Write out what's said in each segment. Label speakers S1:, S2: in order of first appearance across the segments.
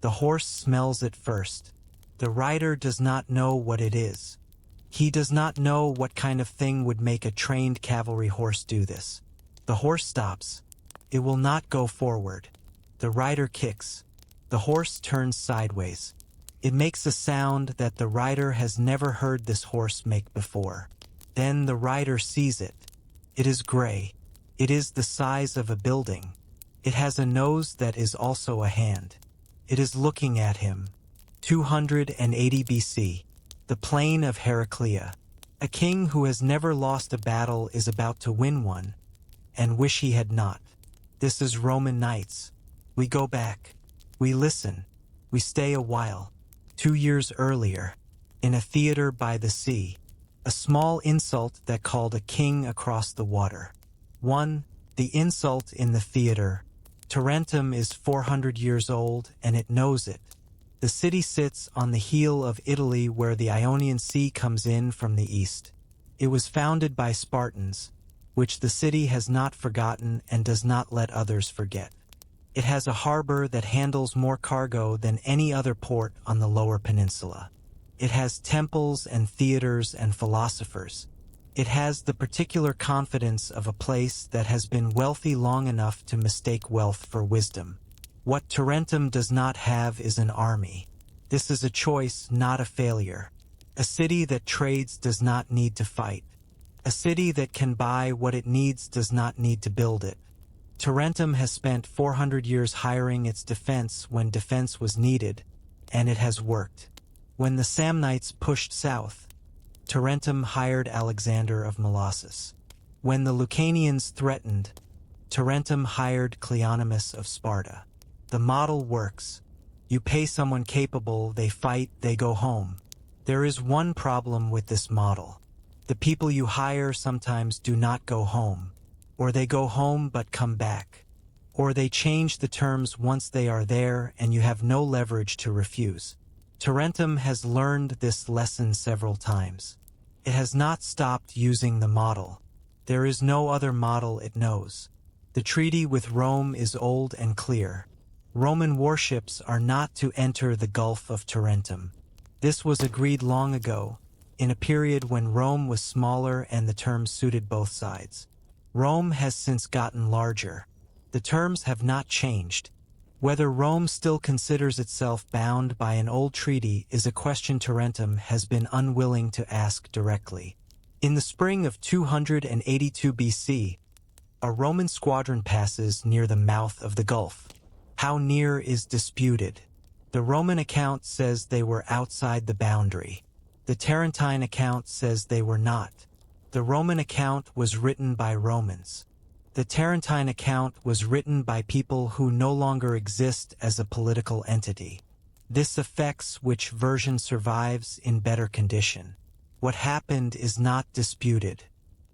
S1: The horse smells it first. The rider does not know what it is. He does not know what kind of thing would make a trained cavalry horse do this. The horse stops. It will not go forward. The rider kicks. The horse turns sideways. It makes a sound that the rider has never heard this horse make before. Then the rider sees it. It is gray. It is the size of a building. It has a nose that is also a hand. It is looking at him. 280 BC. The plain of Heraclea. A king who has never lost a battle is about to win one, and wish he had not. This is Roman knights. We go back. We listen. We stay a while. 2 years earlier, in a theater by the sea, a small insult that called a king across the water. 1. The insult in the theater. Tarentum is 400 years old, and it knows it. The city sits on the heel of Italy where the Ionian Sea comes in from the east. It was founded by Spartans, which the city has not forgotten and does not let others forget. It has a harbor that handles more cargo than any other port on the lower peninsula. It has temples and theaters and philosophers. It has the particular confidence of a place that has been wealthy long enough to mistake wealth for wisdom. What Tarentum does not have is an army. This is a choice, not a failure. A city that trades does not need to fight. A city that can buy what it needs does not need to build it. Tarentum has spent 400 years hiring its defense when defense was needed, and it has worked. When the Samnites pushed south, Tarentum hired Alexander of Molossus. When the Lucanians threatened, Tarentum hired Cleonymus of Sparta. The model works. You pay someone capable, they fight, they go home. There is one problem with this model. The people you hire sometimes do not go home. Or they go home but come back. Or they change the terms once they are there and you have no leverage to refuse. Tarentum has learned this lesson several times. It has not stopped using the model. There is no other model it knows. The treaty with Rome is old and clear. Roman warships are not to enter the Gulf of Tarentum. This was agreed long ago, in a period when Rome was smaller and the terms suited both sides. Rome has since gotten larger. The terms have not changed. Whether Rome still considers itself bound by an old treaty is a question Tarentum has been unwilling to ask directly. In the spring of 282 BC, a Roman squadron passes near the mouth of the Gulf. How near is disputed. The Roman account says they were outside the boundary. The Tarentine account says they were not. The Roman account was written by Romans. The Tarentine account was written by people who no longer exist as a political entity. This affects which version survives in better condition. What happened is not disputed.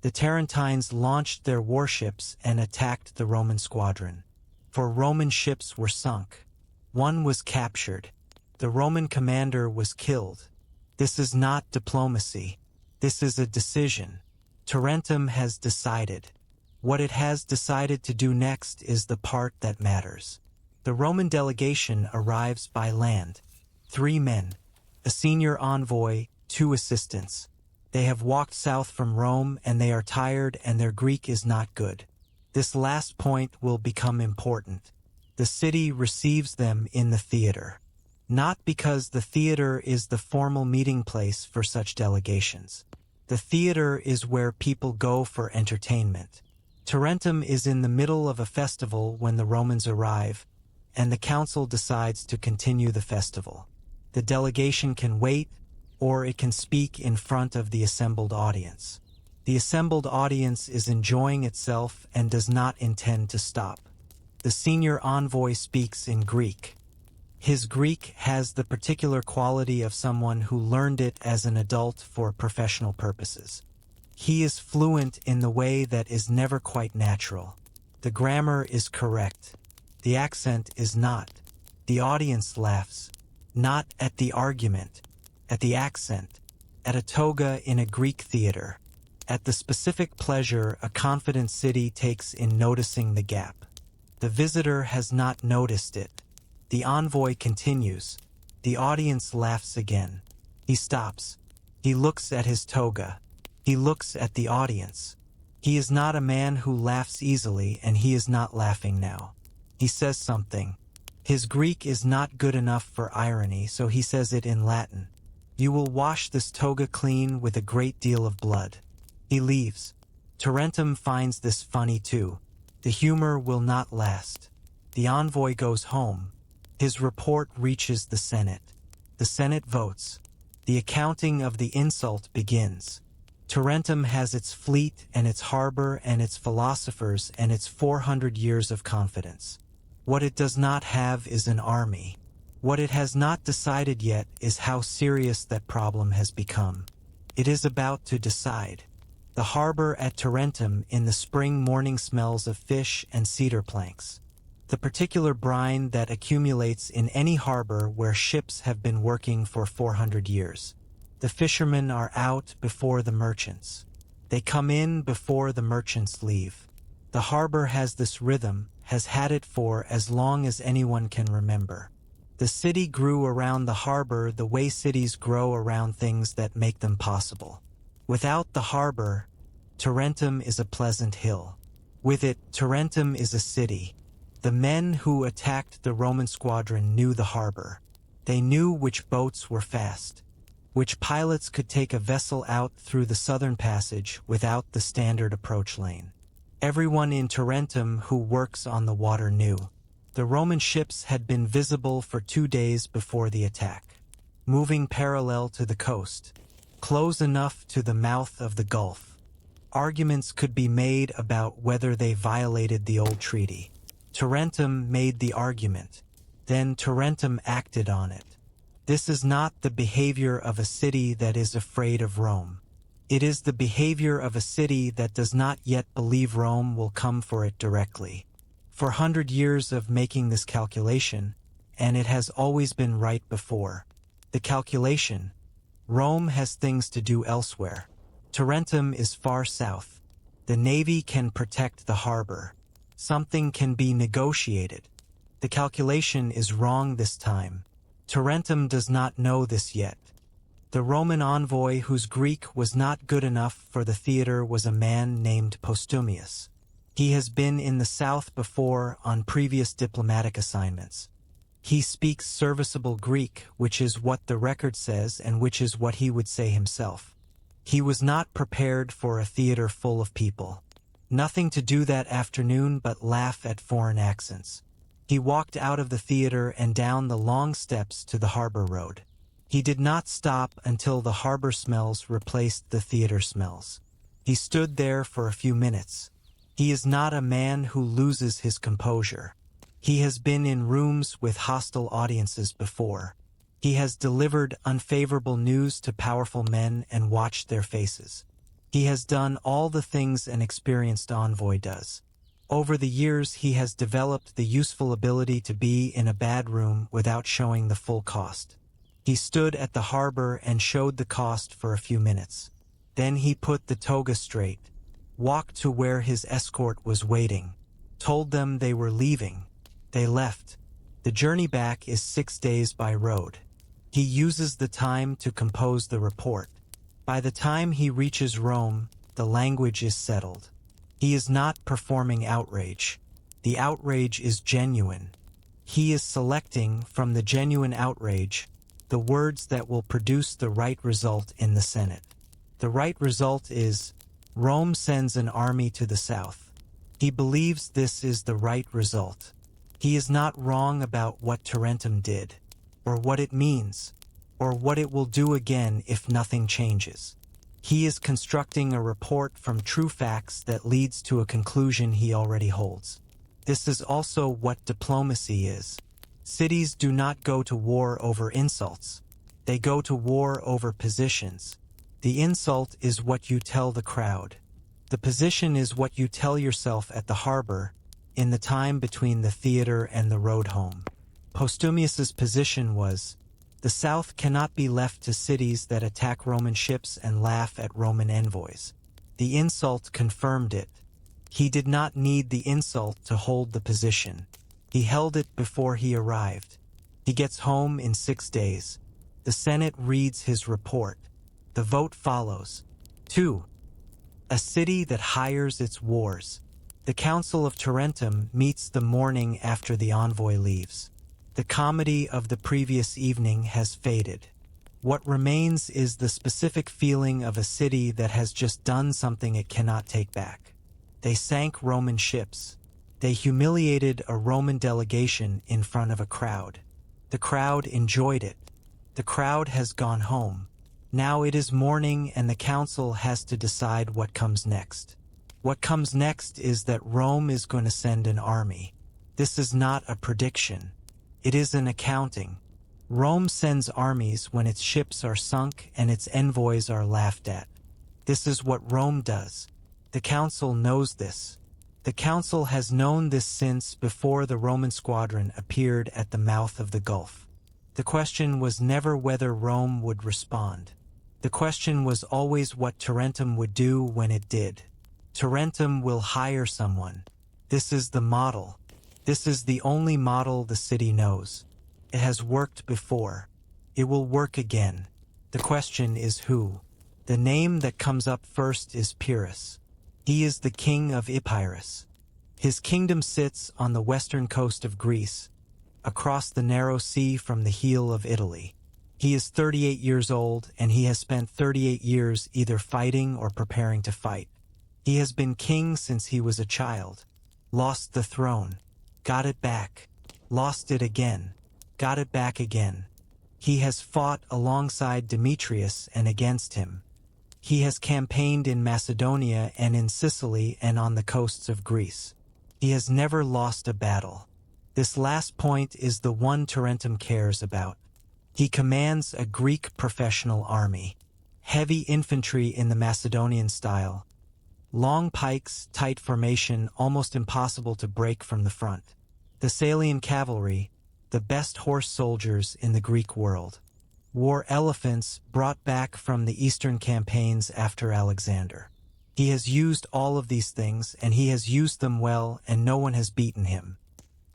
S1: The Tarentines launched their warships and attacked the Roman squadron. 4 Roman ships were sunk. 1 was captured. The Roman commander was killed. This is not diplomacy. This is a decision. Tarentum has decided. What it has decided to do next is the part that matters. The Roman delegation arrives by land. 3 men, a senior envoy, 2 assistants. They have walked south from Rome and they are tired and their Greek is not good. This last point will become important. The city receives them in the theater. Not because the theater is the formal meeting place for such delegations. The theater is where people go for entertainment. Tarentum is in the middle of a festival when the Romans arrive, and the council decides to continue the festival. The delegation can wait, or it can speak in front of the assembled audience. The assembled audience is enjoying itself and does not intend to stop. The senior envoy speaks in Greek. His Greek has the particular quality of someone who learned it as an adult for professional purposes. He is fluent in the way that is never quite natural. The grammar is correct. The accent is not. The audience laughs. Not at the argument, at the accent, at a toga in a Greek theater, at the specific pleasure a confident city takes in noticing the gap. The visitor has not noticed it. The envoy continues. The audience laughs again. He stops. He looks at his toga. He looks at the audience. He is not a man who laughs easily, and he is not laughing now. He says something. His Greek is not good enough for irony, so he says it in Latin. You will wash this toga clean with a great deal of blood. He leaves. Tarentum finds this funny too. The humor will not last. The envoy goes home. His report reaches the Senate. The Senate votes. The accounting of the insult begins. Tarentum has its fleet and its harbor and its philosophers and its 400 years of confidence. What it does not have is an army. What it has not decided yet is how serious that problem has become. It is about to decide. The harbor at Tarentum in the spring morning smells of fish and cedar planks. The particular brine that accumulates in any harbor where ships have been working for 400 years. The fishermen are out before the merchants. They come in before the merchants leave. The harbor has this rhythm, has had it for as long as anyone can remember. The city grew around the harbor the way cities grow around things that make them possible. Without the harbor, Tarentum is a pleasant hill. With it, Tarentum is a city. The men who attacked the Roman squadron knew the harbor. They knew which boats were fast, which pilots could take a vessel out through the southern passage without the standard approach lane. Everyone in Tarentum who works on the water knew. The Roman ships had been visible for 2 days before the attack, moving parallel to the coast, close enough to the mouth of the Gulf. Arguments could be made about whether they violated the old treaty. Tarentum made the argument. Then Tarentum acted on it. This is not the behavior of a city that is afraid of Rome. It is the behavior of a city that does not yet believe Rome will come for it directly. For 100 years of making this calculation, and it has always been right before. The calculation. Rome has things to do elsewhere. Tarentum is far south. The navy can protect the harbor. Something can be negotiated. The calculation is wrong this time. Tarentum does not know this yet. The Roman envoy whose Greek was not good enough for the theater was a man named Postumius. He has been in the south before on previous diplomatic assignments. He speaks serviceable Greek, which is what the record says and which is what he would say himself. He was not prepared for a theater full of people. Nothing to do that afternoon but laugh at foreign accents. He walked out of the theater and down the long steps to the harbor road. He did not stop until the harbor smells replaced the theater smells. He stood there for a few minutes. He is not a man who loses his composure. He has been in rooms with hostile audiences before. He has delivered unfavorable news to powerful men and watched their faces. He has done all the things an experienced envoy does. Over the years he has developed the useful ability to be in a bad room without showing the full cost. He stood at the harbor and showed the cost for a few minutes. Then he put the toga straight, walked to where his escort was waiting, told them they were leaving. They left. The journey back is 6 days by road. He uses the time to compose the report. By the time he reaches Rome, the language is settled. He is not performing outrage. The outrage is genuine. He is selecting from the genuine outrage the words that will produce the right result in the Senate. The right result is, Rome sends an army to the south. He believes this is the right result. He is not wrong about what Tarentum did, or what it means, or what it will do again if nothing changes. He is constructing a report from true facts that leads to a conclusion he already holds. This is also what diplomacy is. Cities do not go to war over insults. They go to war over positions. The insult is what you tell the crowd. The position is what you tell yourself at the harbor, in the time between the theater and the road home. Postumius's position was, the South cannot be left to cities that attack Roman ships and laugh at Roman envoys. The insult confirmed it. He did not need the insult to hold the position. He held it before he arrived. He gets home in 6 days. The Senate reads his report. The vote follows. 2. A city that hires its wars. The Council of Tarentum meets the morning after the envoy leaves. The comedy of the previous evening has faded. What remains is the specific feeling of a city that has just done something it cannot take back. They sank Roman ships. They humiliated a Roman delegation in front of a crowd. The crowd enjoyed it. The crowd has gone home. Now it is morning and the council has to decide what comes next. What comes next is that Rome is going to send an army. This is not a prediction. It is an accounting. Rome sends armies when its ships are sunk and its envoys are laughed at. This is what Rome does. The council knows this. The council has known this since before the Roman squadron appeared at the mouth of the Gulf. The question was never whether Rome would respond. The question was always what Tarentum would do when it did. Tarentum will hire someone. This is the model. This is the only model the city knows. It has worked before. It will work again. The question is who. The name that comes up first is Pyrrhus. He is the king of Epirus. His kingdom sits on the western coast of Greece, across the narrow sea from the heel of Italy. He is 38 years old, and he has spent 38 years either fighting or preparing to fight. He has been king since he was a child. Lost the throne. Got it back. Lost it again. Got it back again. He has fought alongside Demetrius and against him. He has campaigned in Macedonia and in Sicily and on the coasts of Greece. He has never lost a battle. This last point is the one Tarentum cares about. He commands a Greek professional army. Heavy infantry in the Macedonian style. Long pikes, tight formation, almost impossible to break from the front. Thessalian cavalry, the best horse soldiers in the Greek world. War elephants brought back from the eastern campaigns after Alexander. He has used all of these things, and he has used them well, and no one has beaten him.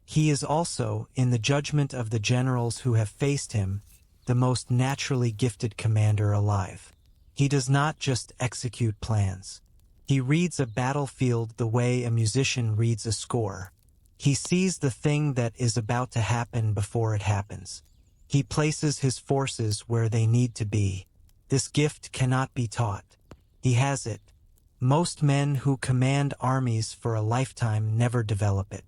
S1: He is also, in the judgment of the generals who have faced him, the most naturally gifted commander alive. He does not just execute plans. He reads a battlefield the way a musician reads a score. He sees the thing that is about to happen before it happens. He places his forces where they need to be. This gift cannot be taught. He has it. Most men who command armies for a lifetime never develop it.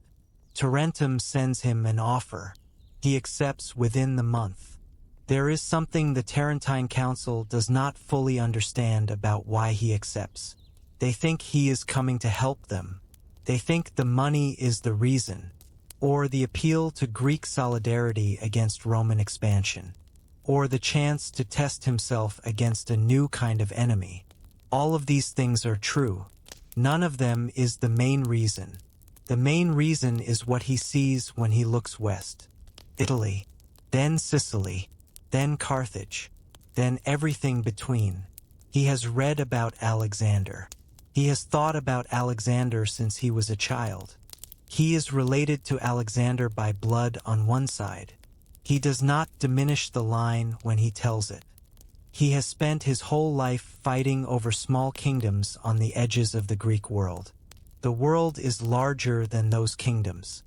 S1: Tarentum sends him an offer. He accepts within the month. There is something the Tarentine Council does not fully understand about why he accepts. They think he is coming to help them. They think the money is the reason, or the appeal to Greek solidarity against Roman expansion, or the chance to test himself against a new kind of enemy. All of these things are true. None of them is the main reason. The main reason is what he sees when he looks west. Italy, then Sicily, then Carthage, then everything between. He has read about Alexander. He has thought about Alexander since he was a child. He is related to Alexander by blood on one side. He does not diminish the line when he tells it. He has spent his whole life fighting over small kingdoms on the edges of the Greek world. The world is larger than those kingdoms.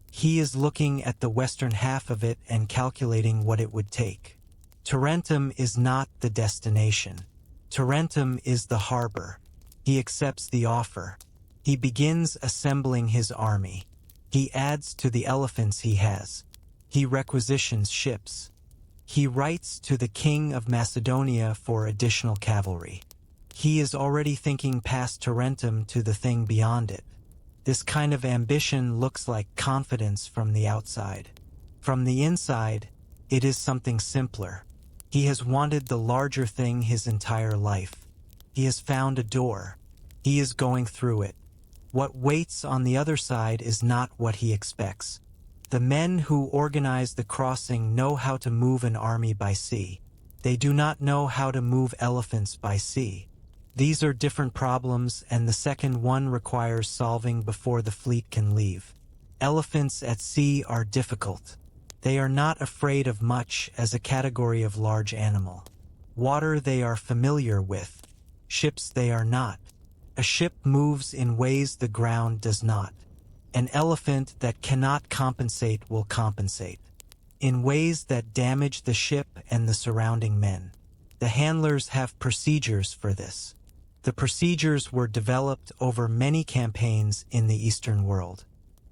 S1: He is looking at the western half of it and calculating what it would take. Tarentum is not the destination. Tarentum is the harbor. He accepts the offer. He begins assembling his army. He adds to the elephants he has. He requisitions ships. He writes to the king of Macedonia for additional cavalry. He is already thinking past Tarentum to the thing beyond it. This kind of ambition looks like confidence from the outside. From the inside, it is something simpler. He has wanted the larger thing his entire life. He has found a door. He is going through it. What waits on the other side is not what he expects. The men who organize the crossing know how to move an army by sea. They do not know how to move elephants by sea. These are different problems, and the second one requires solving before the fleet can leave. Elephants at sea are difficult. They are not afraid of much as a category of large animal. Water they are familiar with. Ships they are not. A ship moves in ways the ground does not. An elephant that cannot compensate will compensate. In ways that damage the ship and the surrounding men. The handlers have procedures for this. The procedures were developed over many campaigns in the Eastern world.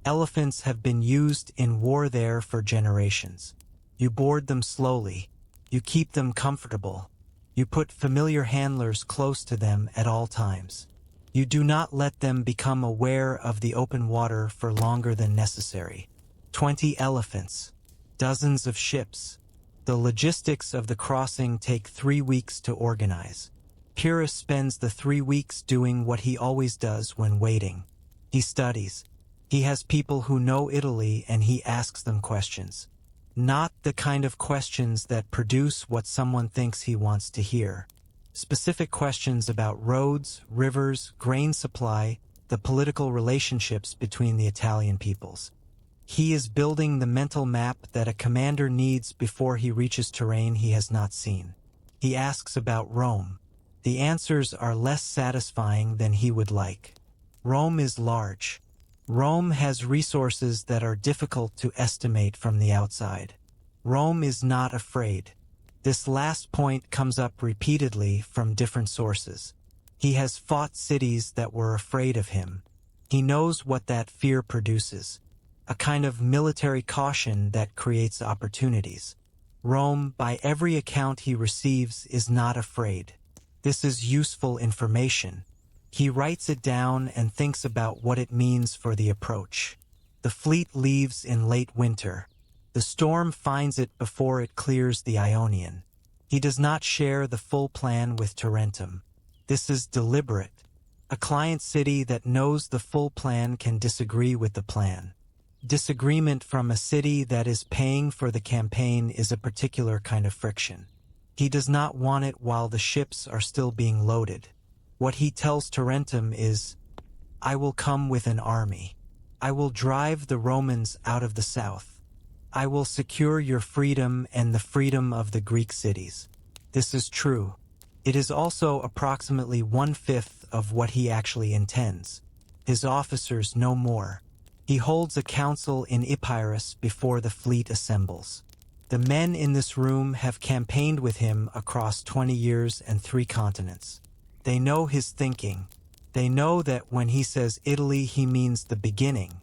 S1: Elephants have been used in war there for generations. You board them slowly. You keep them comfortable. You put familiar handlers close to them at all times. You do not let them become aware of the open water for longer than necessary. 20 elephants. Dozens of ships. The logistics of the crossing take 3 weeks to organize. Pyrrhus spends the 3 weeks doing what he always does when waiting. He studies. He has people who know Italy and he asks them questions. Not the kind of questions that produce what someone thinks he wants to hear. Specific questions about roads, rivers, grain supply, the political relationships between the Italian peoples. He is building the mental map that a commander needs before he reaches terrain he has not seen. He asks about Rome. The answers are less satisfying than he would like. Rome is large. Rome has resources that are difficult to estimate from the outside. Rome is not afraid. This last point comes up repeatedly from different sources. He has fought cities that were afraid of him. He knows what that fear produces. A kind of military caution that creates opportunities. Rome, by every account he receives, is not afraid. This is useful information. He writes it down and thinks about what it means for the approach. The fleet leaves in late winter. The storm finds it before it clears the Ionian. He does not share the full plan with Tarentum. This is deliberate. A client city that knows the full plan can disagree with the plan. Disagreement from a city that is paying for the campaign is a particular kind of friction. He does not want it while the ships are still being loaded. What he tells Tarentum is, "I will come with an army. I will drive the Romans out of the south. I will secure your freedom and the freedom of the Greek cities." This is true. It is also approximately 1/5 of what he actually intends. His officers know more. He holds a council in Epirus before the fleet assembles. The men in this room have campaigned with him across 20 years and 3 continents. They know his thinking. They know that when he says Italy, he means the beginning.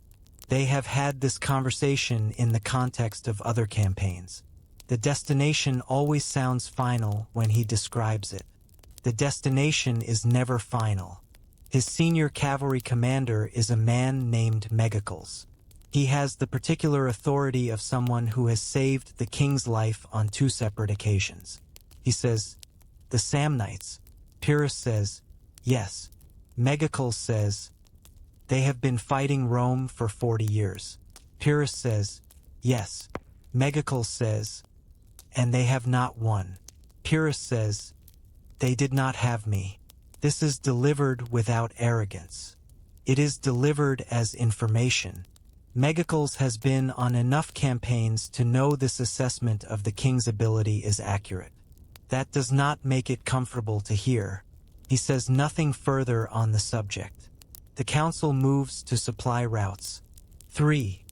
S1: They have had this conversation in the context of other campaigns. The destination always sounds final when he describes it. The destination is never final. His senior cavalry commander is a man named Megacles. He has the particular authority of someone who has saved the king's life on 2 separate occasions. He says, "The Samnites." Pyrrhus says, "Yes." Megacles says, "They have been fighting Rome for 40 years. Pyrrhus says, "Yes." Megacles says, "And they have not won." Pyrrhus says, "They did not have me." This is delivered without arrogance. It is delivered as information. Megacles has been on enough campaigns to know this assessment of the king's ability is accurate. That does not make it comfortable to hear. He says nothing further on the subject. The council moves to supply routes. 3.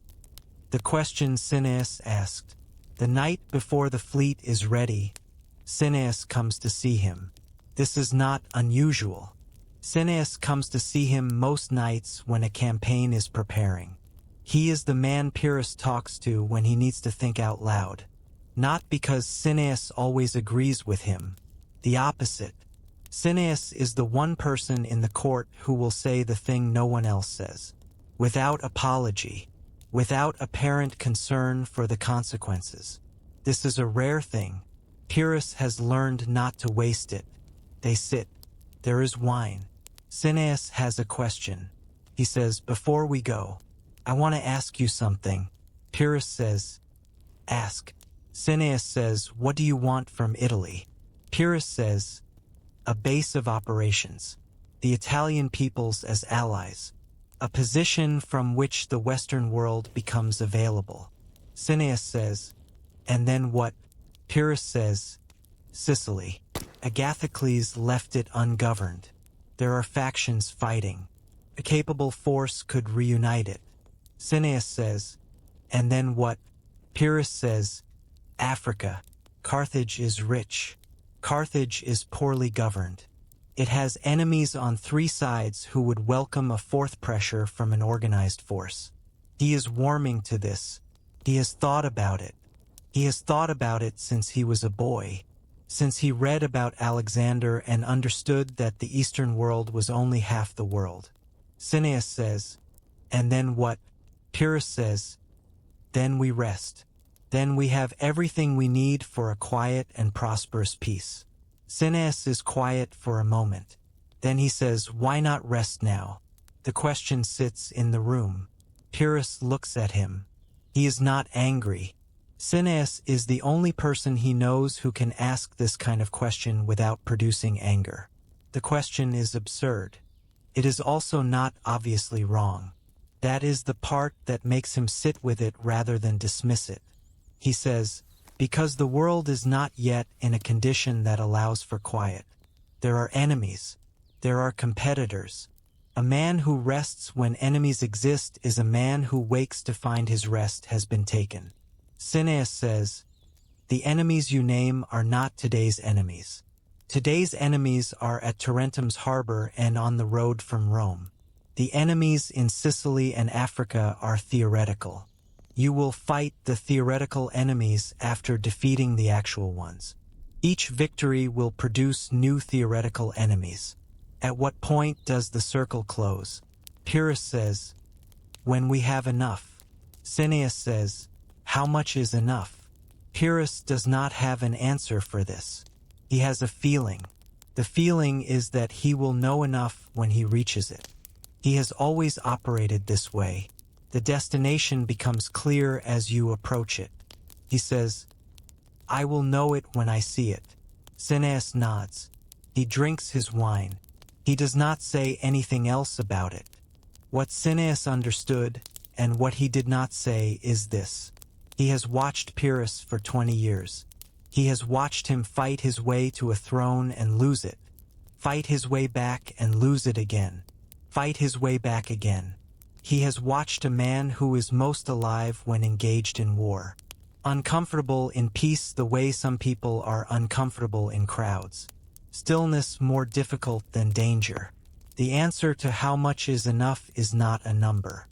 S1: The question Cineas asked. The night before the fleet is ready, Cineas comes to see him. This is not unusual. Cineas comes to see him most nights when a campaign is preparing. He is the man Pyrrhus talks to when he needs to think out loud. Not because Cineas always agrees with him. The opposite. Cineas is the one person in the court who will say the thing no one else says. Without apology. Without apparent concern for the consequences. This is a rare thing. Pyrrhus has learned not to waste it. They sit. There is wine. Cineas has a question. He says, "Before we go, I want to ask you something." Pyrrhus says, "Ask." Cineas says, "What do you want from Italy?" Pyrrhus says, "A base of operations. The Italian peoples as allies." a position from which the Western world becomes available. Cineas says, and then what? Pyrrhus says, Sicily. Agathocles left it ungoverned. There are factions fighting. A capable force could reunite it. Cineas says, and then what? Pyrrhus says, Africa. Carthage is rich. Carthage is poorly governed. It has enemies on 3 sides who would welcome a fourth pressure from an organized force. He is warming to this. He has thought about it. He has thought about it since he was a boy, since he read about Alexander and understood that the Eastern world was only half the world. Cineas says, and then what? Pyrrhus says, then we rest. Then we have everything we need for a quiet and prosperous peace. Cineas is quiet for a moment. Then he says, why not rest now? The question sits in the room. Pyrrhus looks at him. He is not angry. Cineas is the only person he knows who can ask this kind of question without producing anger. The question is absurd. It is also not obviously wrong. That is the part that makes him sit with it rather than dismiss it. He says, because the world is not yet in a condition that allows for quiet. There are enemies. There are competitors. A man who rests when enemies exist is a man who wakes to find his rest has been taken. Cineas says, the enemies you name are not today's enemies. Today's enemies are at Tarentum's harbor and on the road from Rome. The enemies in Sicily and Africa are theoretical. You will fight the theoretical enemies after defeating the actual ones. Each victory will produce new theoretical enemies. At what point does the circle close? Pyrrhus says, when we have enough. Cineas says, how much is enough? Pyrrhus does not have an answer for this. He has a feeling. The feeling is that he will know enough when he reaches it. He has always operated this way. The destination becomes clear as you approach it. He says, I will know it when I see it. Cineas nods. He drinks his wine. He does not say anything else about it. What Cineas understood, and what he did not say, is this. He has watched Pyrrhus for 20 years. He has watched him fight his way to a throne and lose it. Fight his way back and lose it again. Fight his way back again. He has watched a man who is most alive when engaged in war. Uncomfortable in peace the way some people are uncomfortable in crowds. Stillness more difficult than danger. The answer to how much is enough is not a number.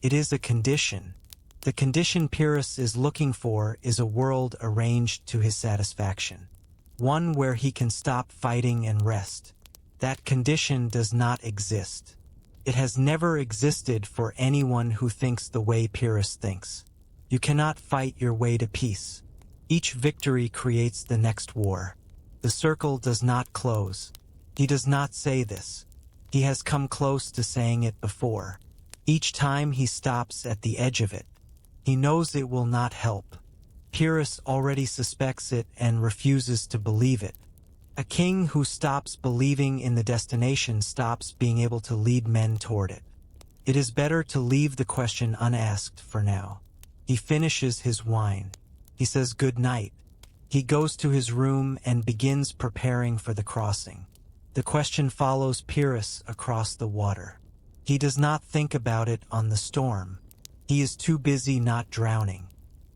S1: It is a condition. The condition Pyrrhus is looking for is a world arranged to his satisfaction. One where he can stop fighting and rest. That condition does not exist. It has never existed for anyone who thinks the way Pyrrhus thinks. You cannot fight your way to peace. Each victory creates the next war. The circle does not close. He does not say this. He has come close to saying it before. Each time he stops at the edge of it. He knows it will not help. Pyrrhus already suspects it and refuses to believe it. A king who stops believing in the destination stops being able to lead men toward it. It is better to leave the question unasked for now. He finishes his wine. He says good night. He goes to his room and begins preparing for the crossing. The question follows Pyrrhus across the water. He does not think about it on the storm. He is too busy not drowning.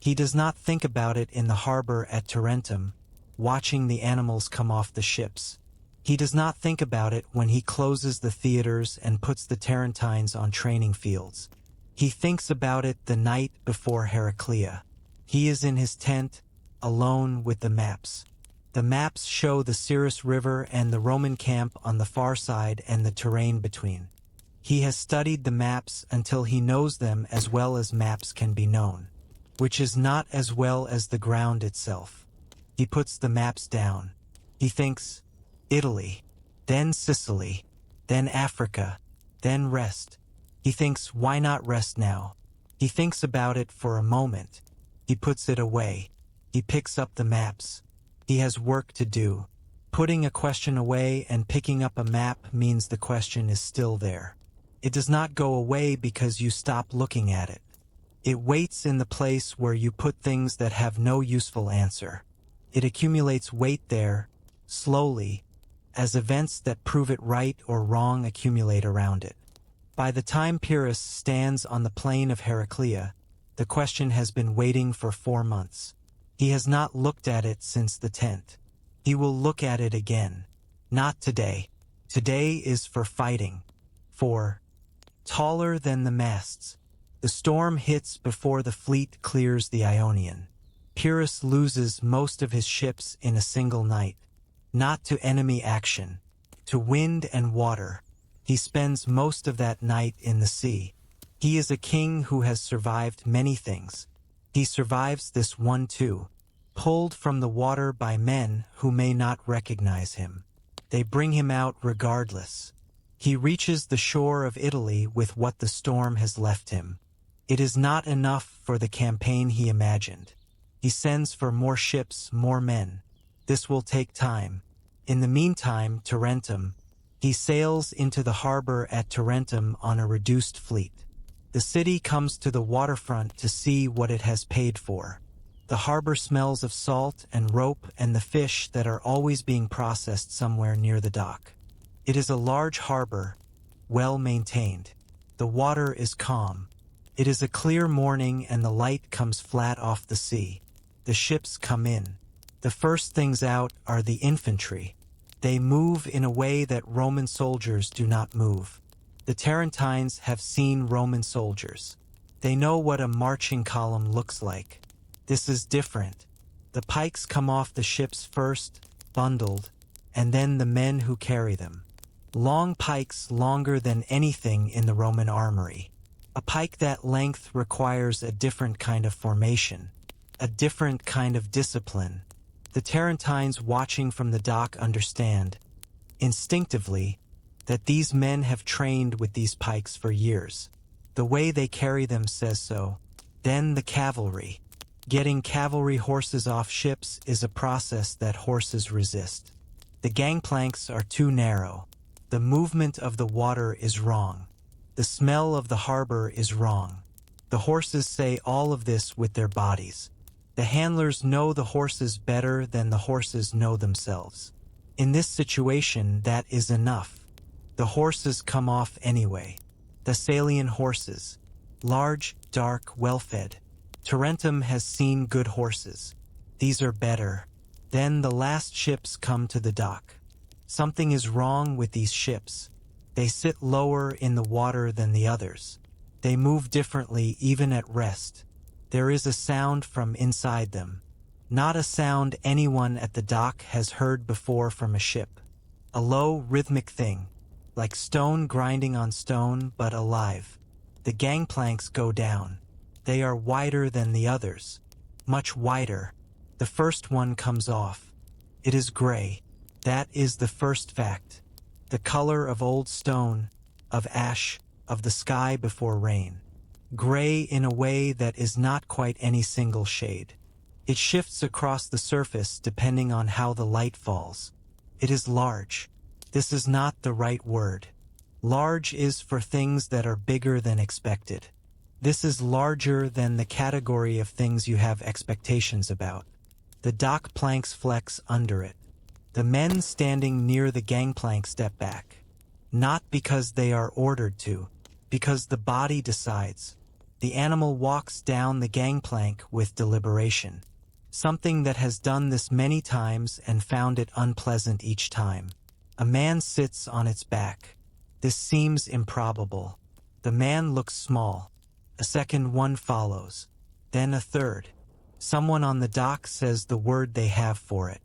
S1: He does not think about it in the harbor at Tarentum, watching the animals come off the ships. He does not think about it when he closes the theaters and puts the Tarentines on training fields. He thinks about it the night before Heraclea. He is in his tent, alone with the maps. The maps show the Cirrus River and the Roman camp on the far side and the terrain between. He has studied the maps until he knows them as well as maps can be known, which is not as well as the ground itself. He puts the maps down. He thinks, Italy, then Sicily, then Africa, then rest. He thinks, why not rest now? He thinks about it for a moment. He puts it away. He picks up the maps. He has work to do. Putting a question away and picking up a map means the question is still there. It does not go away because you stop looking at it. It waits in the place where you put things that have no useful answer. It accumulates weight there, slowly, as events that prove it right or wrong accumulate around it. By the time Pyrrhus stands on the plain of Heraclea, the question has been waiting for 4 months. He has not looked at it since the tent. He will look at it again. Not today. Today is for fighting. For, taller than the masts, the storm hits before the fleet clears the Ionian. Pyrrhus loses most of his ships in a single night. Not to enemy action, to wind and water. He spends most of that night in the sea. He is a king who has survived many things. He survives this one too, pulled from the water by men who may not recognize him. They bring him out regardless. He reaches the shore of Italy with what the storm has left him. It is not enough for the campaign he imagined. He sends for more ships, more men. This will take time. In the meantime, Tarentum. He sails into the harbor at Tarentum on a reduced fleet. The city comes to the waterfront to see what it has paid for. The harbor smells of salt and rope and the fish that are always being processed somewhere near the dock. It is a large harbor, well maintained. The water is calm. It is a clear morning and the light comes flat off the sea. The ships come in. The first things out are the infantry. They move in a way that Roman soldiers do not move. The Tarentines have seen Roman soldiers. They know what a marching column looks like. This is different. The pikes come off the ships first, bundled, and then the men who carry them. Long pikes, longer than anything in the Roman armory. A pike that length requires a different kind of formation, a different kind of discipline. The Tarentines watching from the dock understand, instinctively, that these men have trained with these pikes for years. The way they carry them says so. Then the cavalry. Getting cavalry horses off ships is a process that horses resist. The gangplanks are too narrow. The movement of the water is wrong. The smell of the harbor is wrong. The horses say all of this with their bodies. The handlers know the horses better than the horses know themselves. In this situation, that is enough. The horses come off anyway. Thessalian horses. Large, dark, well-fed. Tarentum has seen good horses. These are better. Then the last ships come to the dock. Something is wrong with these ships. They sit lower in the water than the others. They move differently even at rest. There is a sound from inside them. Not a sound anyone at the dock has heard before from a ship. A low, rhythmic thing, like stone grinding on stone, but alive. The gangplanks go down. They are wider than the others. Much wider. The first one comes off. It is gray. That is the first fact. The color of old stone, of ash, of the sky before rain. Gray in a way that is not quite any single shade. It shifts across the surface depending on how the light falls. It is large. This is not the right word. Large is for things that are bigger than expected. This is larger than the category of things you have expectations about. The dock planks flex under it. The men standing near the gangplank step back. Not because they are ordered to, because the body decides. The animal walks down the gangplank with deliberation. Something that has done this many times and found it unpleasant each time. A man sits on its back. This seems improbable. The man looks small. A second one follows. Then a third. Someone on the dock says the word they have for it.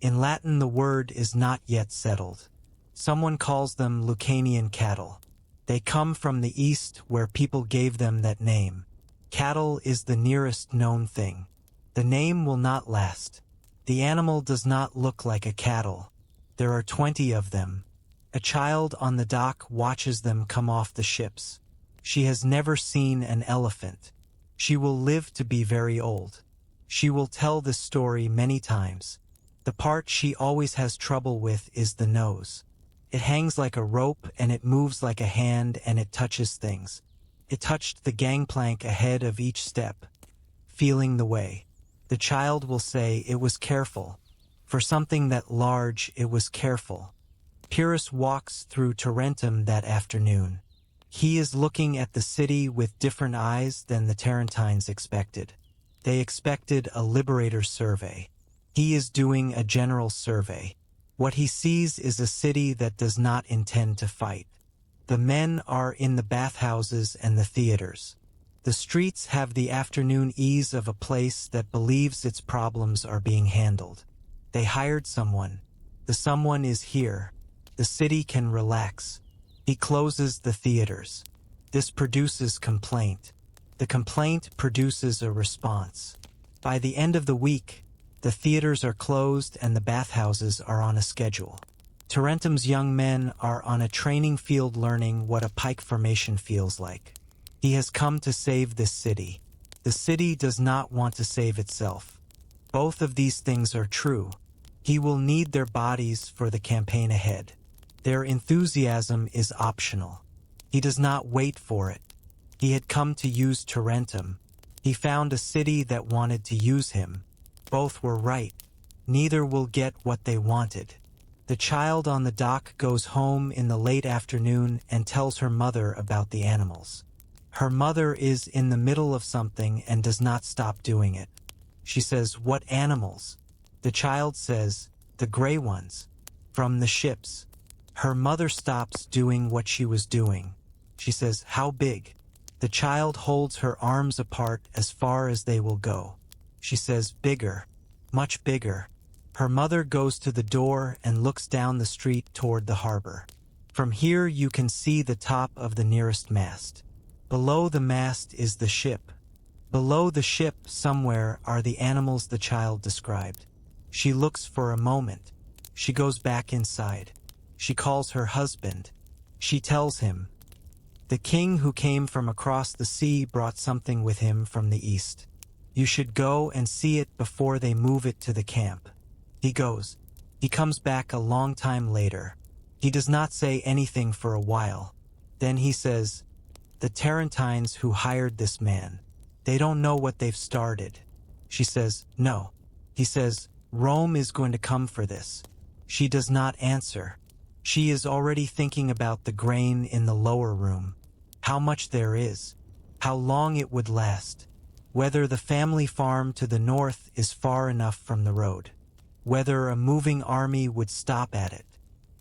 S1: In Latin the word is not yet settled. Someone calls them Lucanian cattle. They come from the east where people gave them that name. Cattle is the nearest known thing. The name will not last. The animal does not look like a cattle. There are 20 of them. A child on the dock watches them come off the ships. She has never seen an elephant. She will live to be very old. She will tell this story many times. The part she always has trouble with is the nose. It hangs like a rope and it moves like a hand and it touches things. It touched the gangplank ahead of each step, feeling the way. The child will say it was careful. For something that large, it was careful. Pyrrhus walks through Tarentum that afternoon. He is looking at the city with different eyes than the Tarentines expected. They expected a liberator's survey. He is doing a general survey. What he sees is a city that does not intend to fight. The men are in the bathhouses and the theaters. The streets have the afternoon ease of a place that believes its problems are being handled. They hired someone. The someone is here. The city can relax. He closes the theaters. This produces complaint. The complaint produces a response. By the end of the week, the theaters are closed and the bathhouses are on a schedule. Tarentum's young men are on a training field learning what a pike formation feels like. He has come to save this city. The city does not want to save itself. Both of these things are true. He will need their bodies for the campaign ahead. Their enthusiasm is optional. He does not wait for it. He had come to use Tarentum. He found a city that wanted to use him. Both were right. Neither will get what they wanted. The child on the dock goes home in the late afternoon and tells her mother about the animals. Her mother is in the middle of something and does not stop doing it. She says, "What animals?" The child says, "The gray ones. From the ships." Her mother stops doing what she was doing. She says, "How big?" The child holds her arms apart as far as they will go. She says, "Bigger, much bigger." Her mother goes to the door and looks down the street toward the harbor. From here you can see the top of the nearest mast. Below the mast is the ship. Below the ship somewhere are the animals the child described. She looks for a moment. She goes back inside. She calls her husband. She tells him, "The king who came from across the sea brought something with him from the east. You should go and see it before they move it to the camp." He goes. He comes back a long time later. He does not say anything for a while. Then he says, "The Tarentines who hired this man, they don't know what they've started." She says, "No." He says, "Rome is going to come for this." She does not answer. She is already thinking about the grain in the lower room, how much there is, how long it would last, whether the family farm to the north is far enough from the road, whether a moving army would stop at it.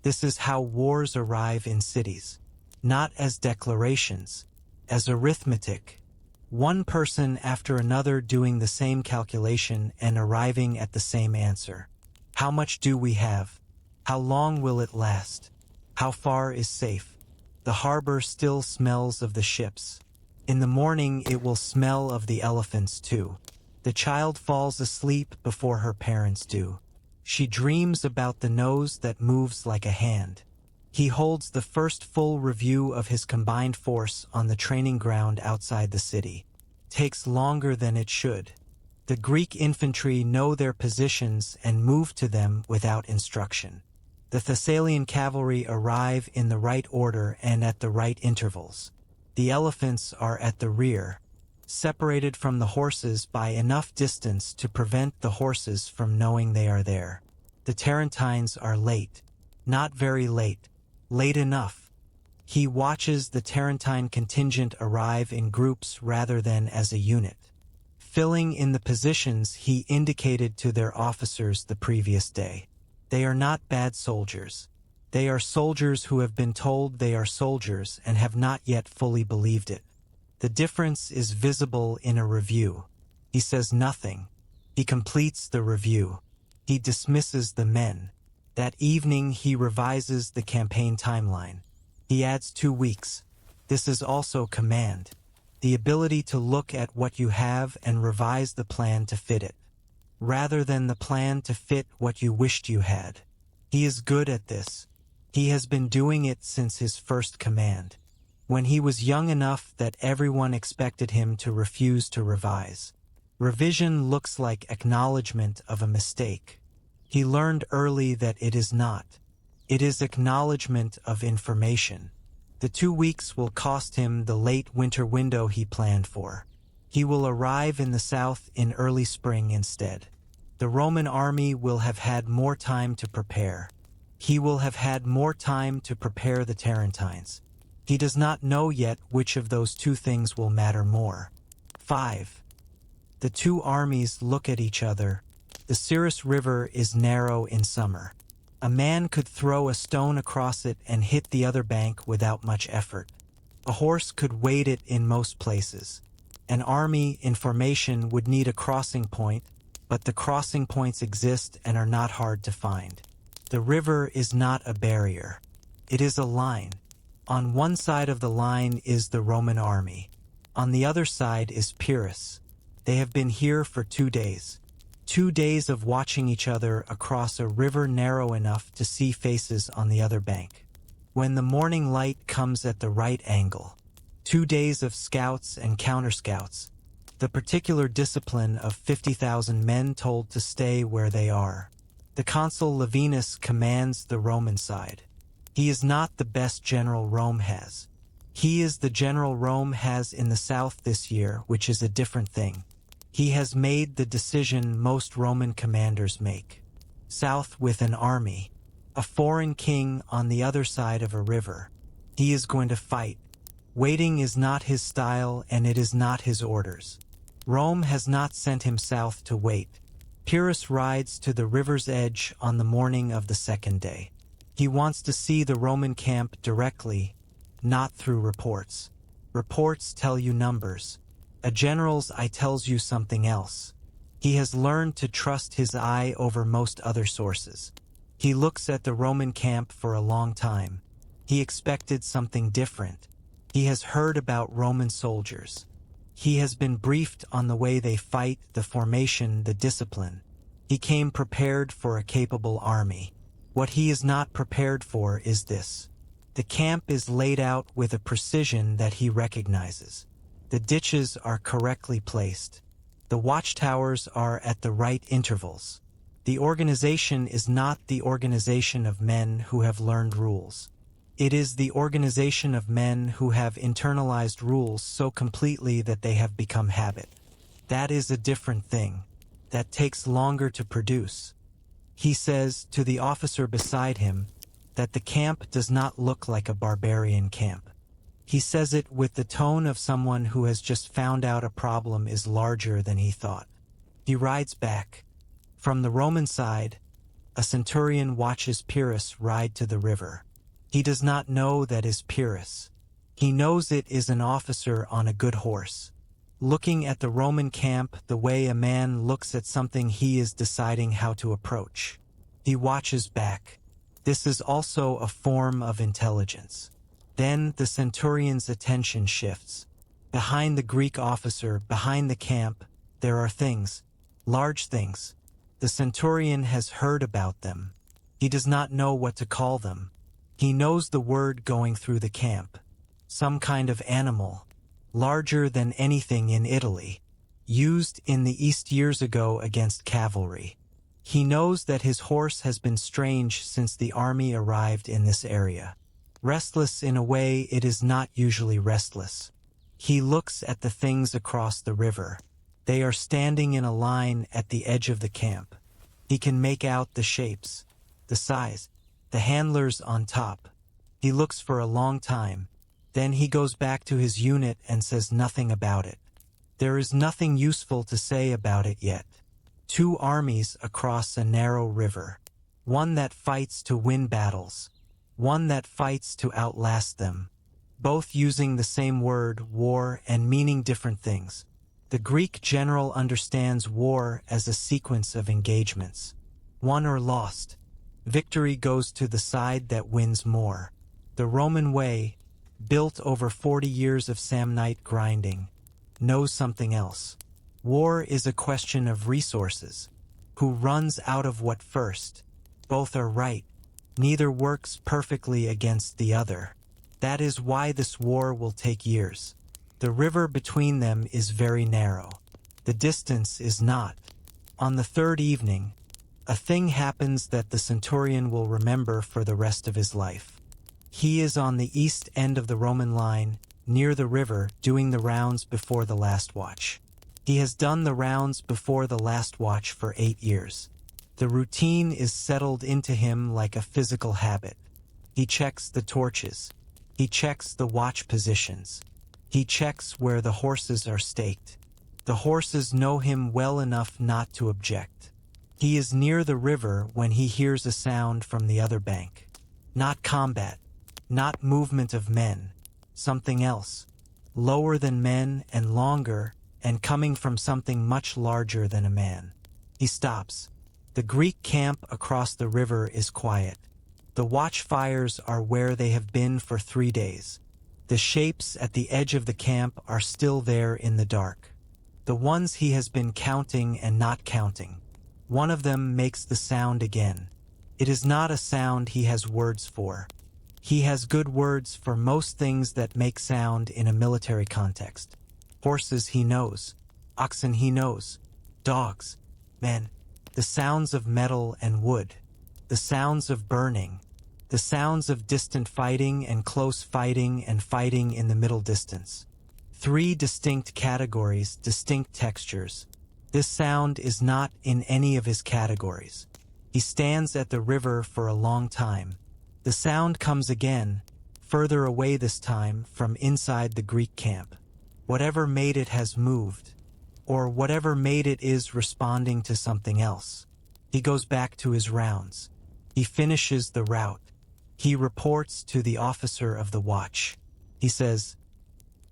S1: This is how wars arrive in cities, not as declarations, as arithmetic. One person after another doing the same calculation and arriving at the same answer. How much do we have? How long will it last? How far is safe? The harbor still smells of the ships. In the morning it will smell of the elephants too. The child falls asleep before her parents do. She dreams about the nose that moves like a hand. He holds the first full review of his combined force on the training ground outside the city. Takes longer than it should. The Greek infantry know their positions and move to them without instruction. The Thessalian cavalry arrive in the right order and at the right intervals. The elephants are at the rear, separated from the horses by enough distance to prevent the horses from knowing they are there. The Tarentines are late. Not very late. Late enough. He watches the Tarentine contingent arrive in groups rather than as a unit, filling in the positions he indicated to their officers the previous day. They are not bad soldiers. They are soldiers who have been told they are soldiers and have not yet fully believed it. The difference is visible in a review. He says nothing. He completes the review. He dismisses the men. That evening he revises the campaign timeline. He adds 2 weeks. This is also command. The ability to look at what you have and revise the plan to fit it, rather than the plan to fit what you wished you had. He is good at this. He has been doing it since his first command, when he was young enough that everyone expected him to refuse to revise. Revision looks like acknowledgement of a mistake. He learned early that it is not. It is acknowledgement of information. The 2 weeks will cost him the late winter window he planned for. He will arrive in the south in early spring instead. The Roman army will have had more time to prepare. He will have had more time to prepare the Tarentines. He does not know yet which of those two things will matter more. 5. The two armies look at each other. The Cirrus River is narrow in summer. A man could throw a stone across it and hit the other bank without much effort. A horse could wade it in most places. An army in formation would need a crossing point, but the crossing points exist and are not hard to find. The river is not a barrier. It is a line. On one side of the line is the Roman army. On the other side is Pyrrhus. They have been here for 2 days. 2 days of watching each other across a river narrow enough to see faces on the other bank. When the morning light comes at the right angle. 2 days of scouts and counter-scouts. The particular discipline of 50,000 men told to stay where they are. The consul Lavinus commands the Roman side. He is not the best general Rome has. He is the general Rome has in the south this year, which is a different thing. He has made the decision most Roman commanders make. South with an army, a foreign king on the other side of a river. He is going to fight. Waiting is not his style and it is not his orders. Rome has not sent him south to wait. Pyrrhus rides to the river's edge on the morning of the second day. He wants to see the Roman camp directly, not through reports. Reports tell you numbers. A general's eye tells you something else. He has learned to trust his eye over most other sources. He looks at the Roman camp for a long time. He expected something different. He has heard about Roman soldiers. He has been briefed on the way they fight, the formation, the discipline. He came prepared for a capable army. What he is not prepared for is this. The camp is laid out with a precision that he recognizes. The ditches are correctly placed. The watchtowers are at the right intervals. The organization is not the organization of men who have learned rules. It is the organization of men who have internalized rules so completely that they have become habit. That is a different thing. That takes longer to produce. He says to the officer beside him that the camp does not look like a barbarian camp. He says it with the tone of someone who has just found out a problem is larger than he thought. He rides back. From the Roman side, a centurion watches Pyrrhus ride to the river. He does not know that is Pyrrhus. He knows it is an officer on a good horse. Looking at the Roman camp the way a man looks at something he is deciding how to approach. He watches back. This is also a form of intelligence. Then the centurion's attention shifts. Behind the Greek officer, behind the camp, there are things, large things. The centurion has heard about them. He does not know what to call them. He knows the word going through the camp. Some kind of animal, larger than anything in Italy, used in the East years ago against cavalry. He knows that his horse has been strange since the army arrived in this area. Restless in a way it is not usually restless. He looks at the things across the river. They are standing in a line at the edge of the camp. He can make out the shapes, the size, the handlers on top. He looks for a long time. Then he goes back to his unit and says nothing about it. There is nothing useful to say about it yet. Two armies across a narrow river. One that fights to win battles. One that fights to outlast them. Both using the same word, war, and meaning different things. The Greek general understands war as a sequence of engagements. Won or lost. Victory goes to the side that wins more. The Roman way, built over 40 years of Samnite grinding, knows something else. War is a question of resources. Who runs out of what first? Both are right. Neither works perfectly against the other. That is why this war will take years. The river between them is very narrow. The distance is not. On the third evening, A thing happens that the centurion will remember for the rest of his life. He is on the east end of the Roman line, near the river, doing the rounds before the last watch. He has done the rounds before the last watch for 8 years. The routine is settled into him like a physical habit. He checks the torches. He checks the watch positions. He checks where the horses are staked. The horses know him well enough not to object. He is near the river when he hears a sound from the other bank. Not combat, not movement of men, something else, lower than men and longer, and coming from something much larger than a man. He stops. The Greek camp across the river is quiet. The watchfires are where they have been for 3 days. The shapes at the edge of the camp are still there in the dark. The ones he has been counting and not counting. One of them makes the sound again. It is not a sound he has words for. He has good words for most things that make sound in a military context. Horses he knows. Oxen he knows. Dogs. Men. The sounds of metal and wood. The sounds of burning. The sounds of distant fighting and close fighting and fighting in the middle distance. 3 distinct categories, distinct textures. This sound is not in any of his categories. He stands at the river for a long time. The sound comes again, further away this time, from inside the Greek camp. Whatever made it has moved, or whatever made it is responding to something else. He goes back to his rounds. He finishes the route. He reports to the officer of the watch. He says,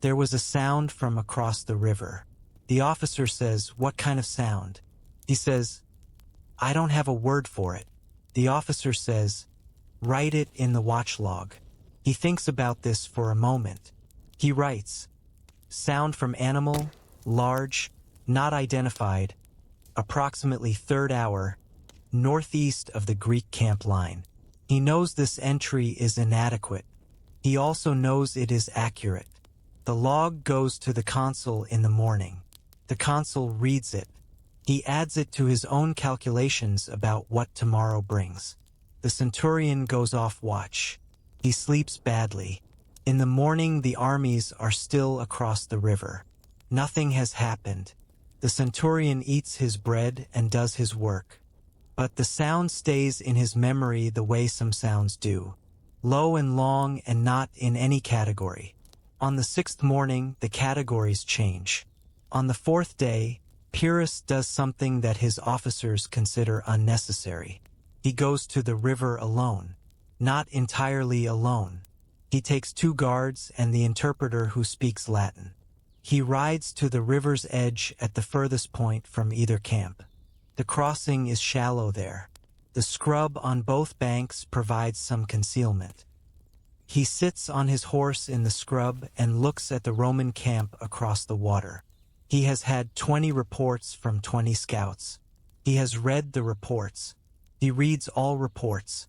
S1: "There was a sound from across the river." The officer says, "What kind of sound?" He says, "I don't have a word for it." The officer says, "Write it in the watch log." He thinks about this for a moment. He writes, "Sound from animal, large, not identified, approximately 3rd hour, northeast of the Greek camp line." He knows this entry is inadequate. He also knows it is accurate. The log goes to the consul in the morning. The consul reads it. He adds it to his own calculations about what tomorrow brings. The centurion goes off watch. He sleeps badly. In the morning, the armies are still across the river. Nothing has happened. The centurion eats his bread and does his work. But the sound stays in his memory the way some sounds do. Low and long and not in any category. On the 6th morning, the categories change. On the 4th day, Pyrrhus does something that his officers consider unnecessary. He goes to the river alone. Not entirely alone. He takes 2 guards and the interpreter who speaks Latin. He rides to the river's edge at the furthest point from either camp. The crossing is shallow there. The scrub on both banks provides some concealment. He sits on his horse in the scrub and looks at the Roman camp across the water. He has had 20 reports from 20 scouts. He has read the reports. He reads all reports.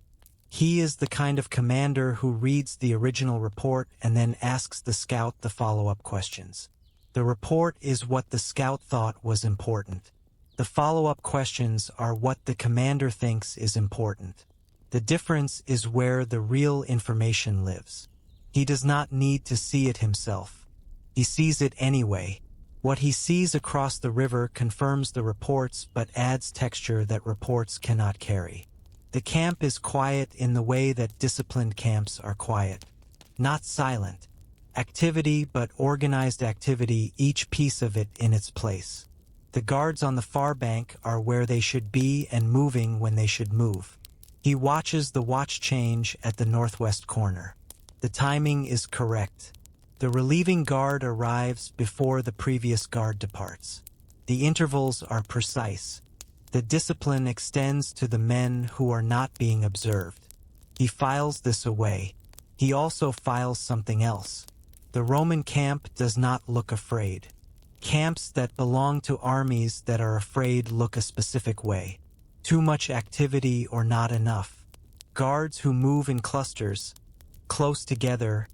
S1: He is the kind of commander who reads the original report and then asks the scout the follow-up questions. The report is what the scout thought was important. The follow-up questions are what the commander thinks is important. The difference is where the real information lives. He does not need to see it himself. He sees it anyway. What he sees across the river confirms the reports but adds texture that reports cannot carry. The camp is quiet in the way that disciplined camps are quiet. Not silent. Activity but organized activity, each piece of it in its place. The guards on the far bank are where they should be and moving when they should move. He watches the watch change at the northwest corner. The timing is correct. The relieving guard arrives before the previous guard departs. The intervals are precise. The discipline extends to the men who are not being observed. He files this away. He also files something else. The Roman camp does not look afraid. Camps that belong to armies that are afraid look a specific way. Too much activity or not enough. Guards who move in clusters, close together,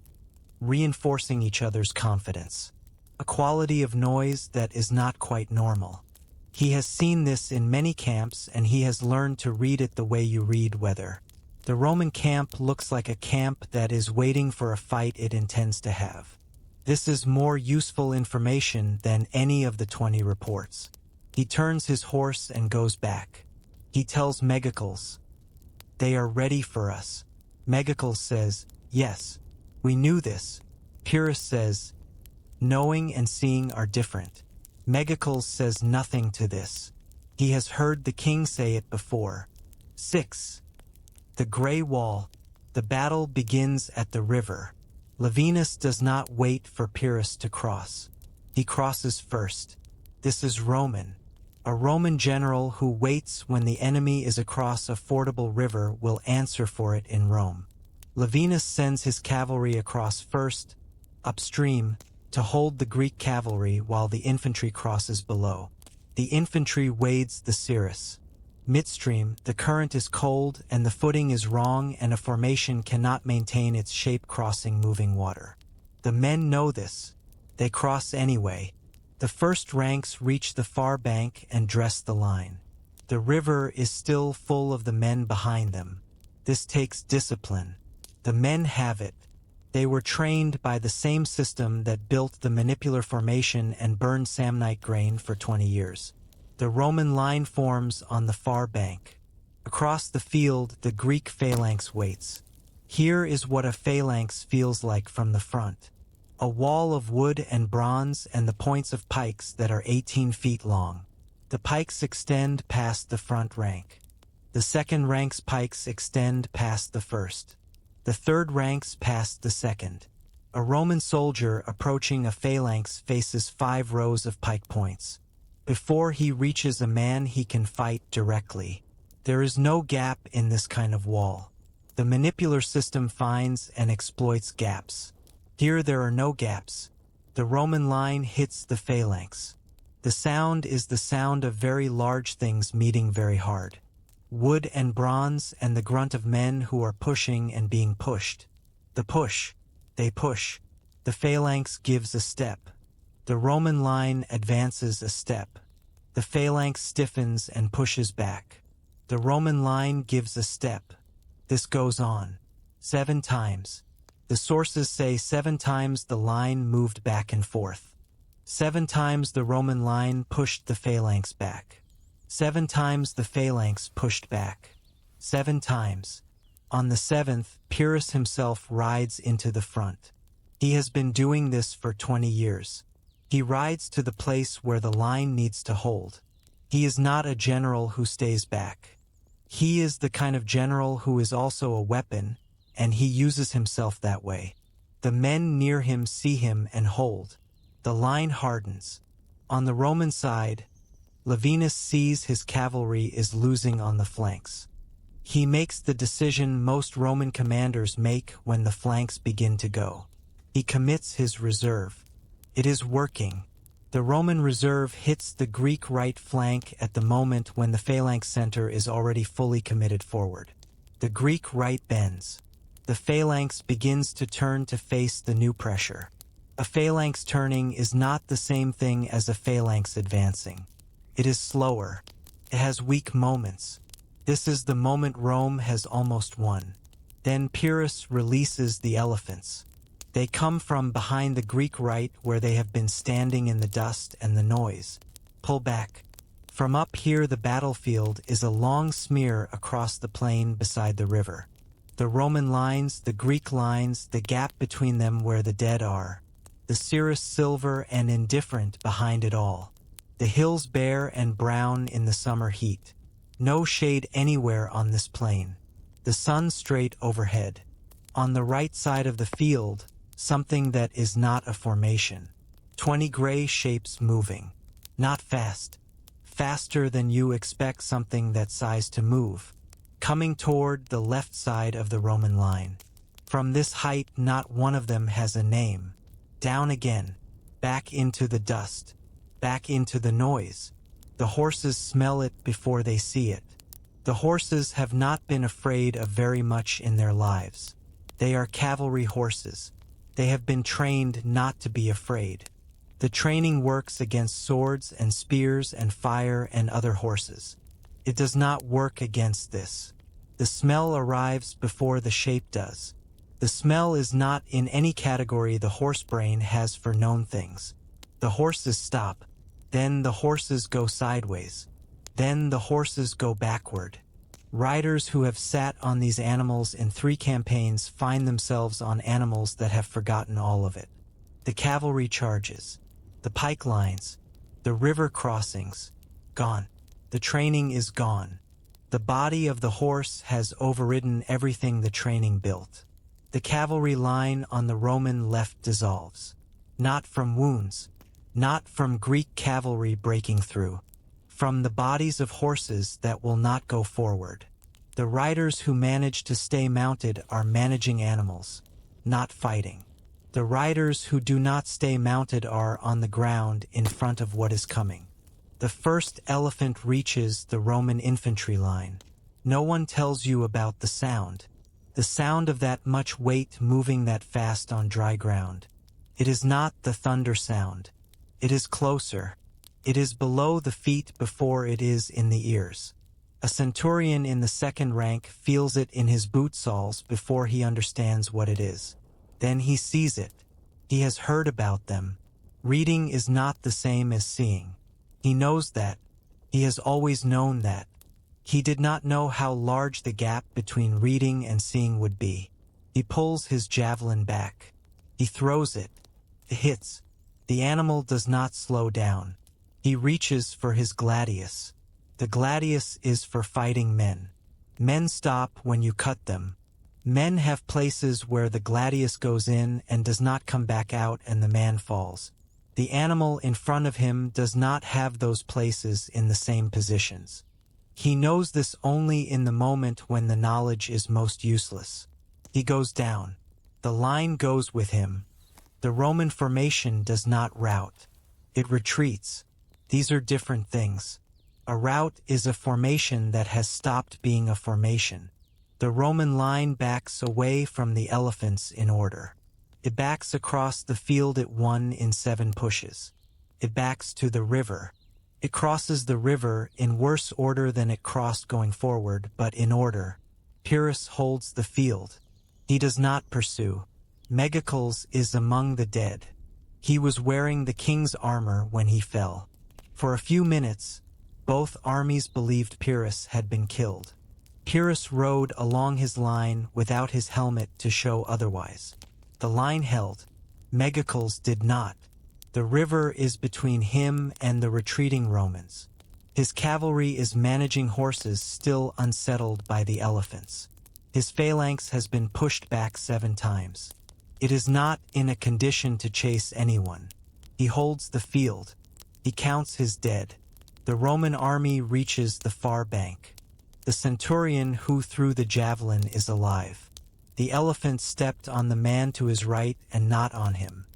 S1: reinforcing each other's confidence. A quality of noise that is not quite normal. He has seen this in many camps, and he has learned to read it the way you read weather. The Roman camp looks like a camp that is waiting for a fight it intends to have. This is more useful information than any of the 20 reports. He turns his horse and goes back. He tells Megacles, "They are ready for us." Megacles says, "Yes, we knew this." Pyrrhus says, "Knowing and seeing are different." Megacles says nothing to this. He has heard the king say it before. 6. The Grey Wall. The battle begins at the river. Lavinus does not wait for Pyrrhus to cross. He crosses first. This is Roman. A Roman general who waits when the enemy is across a fordable river will answer for it in Rome. Lavinus sends his cavalry across first, upstream, to hold the Greek cavalry while the infantry crosses below. The infantry wades the Cineas. Midstream, the current is cold and the footing is wrong, and a formation cannot maintain its shape crossing moving water. The men know this. They cross anyway. The first ranks reach the far bank and dress the line. The river is still full of the men behind them. This takes discipline. The men have it. They were trained by the same system that built the manipular formation and burned samnite grain for 20 years. The Roman line forms on the far bank. Across the field, the Greek phalanx waits. Here is what a phalanx feels like from the front. A wall of wood and bronze and the points of pikes that are 18 feet long. The pikes extend past the front rank. The second rank's pikes extend past the first. The third ranks past the second. A Roman soldier approaching a phalanx faces 5 rows of pike points. Before he reaches a man, he can fight directly. There is no gap in this kind of wall. The manipular system finds and exploits gaps. Here there are no gaps. The Roman line hits the phalanx. The sound is the sound of very large things meeting very hard. Wood and bronze and the grunt of men who are pushing and being pushed. The push. They push. The phalanx gives a step. The Roman line advances a step. The phalanx stiffens and pushes back. The Roman line gives a step. This goes on. 7 times. The sources say 7 times the line moved back and forth. 7 times the Roman line pushed the phalanx back. 7 times the phalanx pushed back. 7 times. On the 7th, Pyrrhus himself rides into the front. He has been doing this for 20 years. He rides to the place where the line needs to hold. He is not a general who stays back. He is the kind of general who is also a weapon, and he uses himself that way. The men near him see him and hold. The line hardens. On the Roman side, Lavinus sees his cavalry is losing on the flanks. He makes the decision most Roman commanders make when the flanks begin to go. He commits his reserve. It is working. The Roman reserve hits the Greek right flank at the moment when the phalanx center is already fully committed forward. The Greek right bends. The phalanx begins to turn to face the new pressure. A phalanx turning is not the same thing as a phalanx advancing. It is slower. It has weak moments. This is the moment Rome has almost won. Then Pyrrhus releases the elephants. They come from behind the Greek right where they have been standing in the dust and the noise. Pull back. From up here the battlefield is a long smear across the plain beside the river. The Roman lines, the Greek lines, the gap between them where the dead are. The cirrus silver and indifferent behind it all. The hills bare and brown in the summer heat. No shade anywhere on this plain. The sun straight overhead. On the right side of the field, something that is not a formation. 20 gray shapes moving. Not fast. Faster than you expect something that size to move. Coming toward the left side of the Roman line. From this height, not one of them has a name. Down again. Back into the dust. Back into the noise. The horses smell it before they see it. The horses have not been afraid of very much in their lives. They are cavalry horses. They have been trained not to be afraid. The training works against swords and spears and fire and other horses. It does not work against this. The smell arrives before the shape does. The smell is not in any category the horse brain has for known things. The horses stop. Then the horses go sideways. Then the horses go backward. Riders who have sat on these animals in 3 campaigns find themselves on animals that have forgotten all of it. The cavalry charges. The pike lines. The river crossings. Gone. The training is gone. The body of the horse has overridden everything the training built. The cavalry line on the Roman left dissolves. Not from wounds. Not from Greek cavalry breaking through. From the bodies of horses that will not go forward. The riders who manage to stay mounted are managing animals, not fighting. The riders who do not stay mounted are on the ground in front of what is coming. The first elephant reaches the Roman infantry line. No one tells you about the sound. The sound of that much weight moving that fast on dry ground. It is not the thunder sound. It is closer. It is below the feet before it is in the ears. A centurion in the second rank feels it in his boot soles before he understands what it is. Then he sees it. He has heard about them. Reading is not the same as seeing. He knows that. He has always known that. He did not know how large the gap between reading and seeing would be. He pulls his javelin back. He throws it. It hits. The animal does not slow down. He reaches for his gladius. The gladius is for fighting men. Men stop when you cut them. Men have places where the gladius goes in and does not come back out and the man falls. The animal in front of him does not have those places in the same positions. He knows this only in the moment when the knowledge is most useless. He goes down. The line goes with him. The Roman formation does not rout. It retreats. These are different things. A rout is a formation that has stopped being a formation. The Roman line backs away from the elephants in order. It backs across the field at 1 in 7 pushes. It backs to the river. It crosses the river in worse order than it crossed going forward, but in order. Pyrrhus holds the field. He does not pursue. Megacles is among the dead. He was wearing the king's armor when he fell. For a few minutes, both armies believed Pyrrhus had been killed. Pyrrhus rode along his line without his helmet to show otherwise. The line held. Megacles did not. The river is between him and the retreating Romans. His cavalry is managing horses still unsettled by the elephants. His phalanx has been pushed back 7 times. It is not in a condition to chase anyone. He holds the field. He counts his dead. The Roman army reaches the far bank. The centurion who threw the javelin is alive. The elephant stepped on the man to his right and not on him.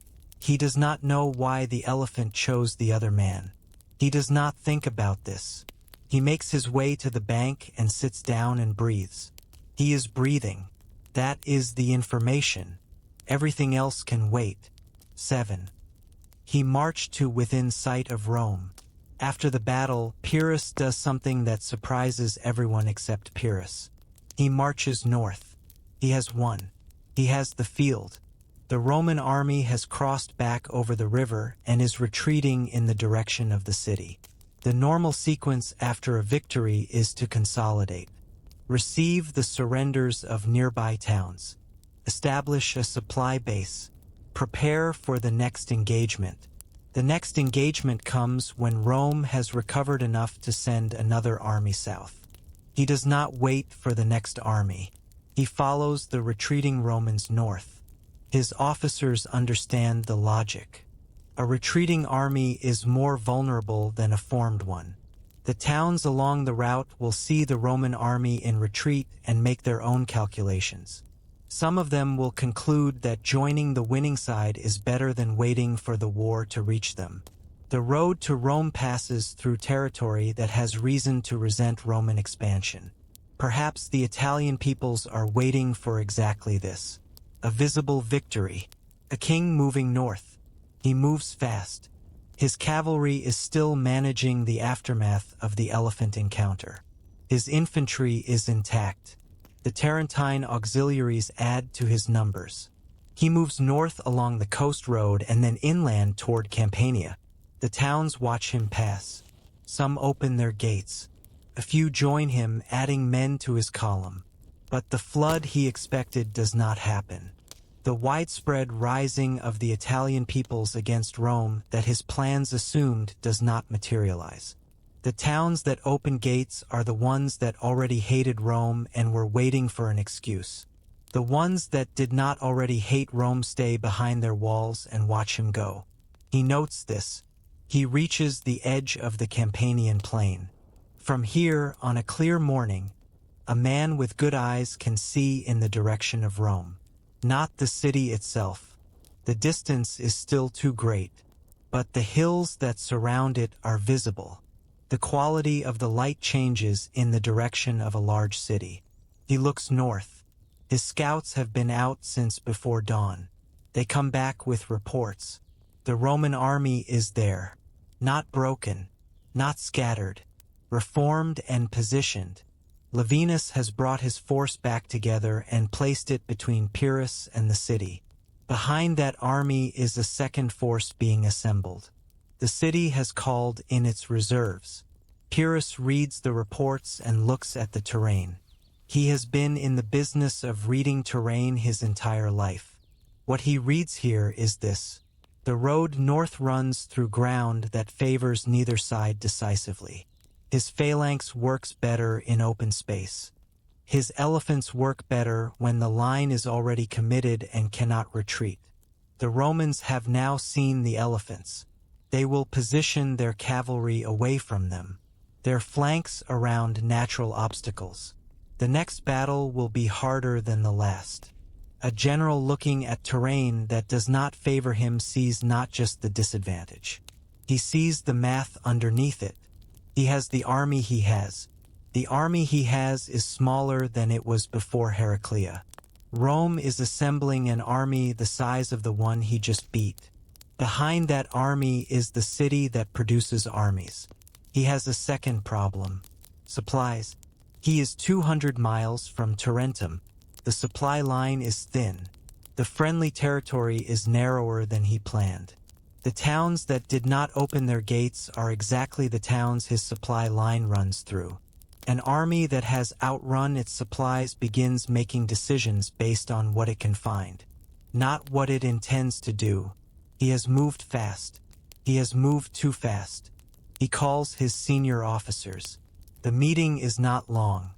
S1: He does not know why the elephant chose the other man. He does not think about this. He makes his way to the bank and sits down and breathes. He is breathing. That is the information. Everything else can wait. 7. He marched to within sight of Rome. After the battle, Pyrrhus does something that surprises everyone except Pyrrhus. He marches north. He has won. He has the field. The Roman army has crossed back over the river and is retreating in the direction of the city. The normal sequence after a victory is to consolidate. Receive the surrenders of nearby towns. Establish a supply base. Prepare for the next engagement. The next engagement comes when Rome has recovered enough to send another army south. He does not wait for the next army. He follows the retreating Romans north. His officers understand the logic. A retreating army is more vulnerable than a formed one. The towns along the route will see the Roman army in retreat and make their own calculations. Some of them will conclude that joining the winning side is better than waiting for the war to reach them. The road to Rome passes through territory that has reason to resent Roman expansion. Perhaps the Italian peoples are waiting for exactly this. A visible victory. A king moving north. He moves fast. His cavalry is still managing the aftermath of the elephant encounter. His infantry is intact. The Tarentine auxiliaries add to his numbers. He moves north along the coast road and then inland toward Campania. The towns watch him pass. Some open their gates. A few join him, adding men to his column. But the flood he expected does not happen. The widespread rising of the Italian peoples against Rome that his plans assumed does not materialize. The towns that open gates are the ones that already hated Rome and were waiting for an excuse. The ones that did not already hate Rome stay behind their walls and watch him go. He notes this. He reaches the edge of the Campanian plain. From here, on a clear morning, a man with good eyes can see in the direction of Rome. Not the city itself. The distance is still too great, but the hills that surround it are visible. The quality of the light changes in the direction of a large city. He looks north. His scouts have been out since before dawn. They come back with reports. The Roman army is there. Not broken, not scattered, reformed and positioned. Lavinus has brought his force back together and placed it between Pyrrhus and the city. Behind that army is a second force being assembled. The city has called in its reserves. Pyrrhus reads the reports and looks at the terrain. He has been in the business of reading terrain his entire life. What he reads here is this. The road north runs through ground that favors neither side decisively. His phalanx works better in open space. His elephants work better when the line is already committed and cannot retreat. The Romans have now seen the elephants. They will position their cavalry away from them, their flanks around natural obstacles. The next battle will be harder than the last. A general looking at terrain that does not favor him sees not just the disadvantage. He sees the math underneath it. He has the army he has. The army he has is smaller than it was before Heraclea. Rome is assembling an army the size of the one he just beat. Behind that army is the city that produces armies. He has a second problem. Supplies. He is 200 miles from Tarentum. The supply line is thin. The friendly territory is narrower than he planned. The towns that did not open their gates are exactly the towns his supply line runs through. An army that has outrun its supplies begins making decisions based on what it can find, not what it intends to do. He has moved fast. He has moved too fast. He calls his senior officers. The meeting is not long.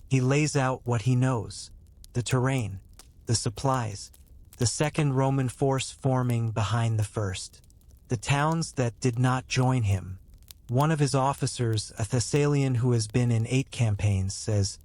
S1: He lays out what he knows. The terrain, the supplies, the second Roman force forming behind the first. The towns that did not join him. One of his officers, a Thessalian who has been in 8 campaigns, says,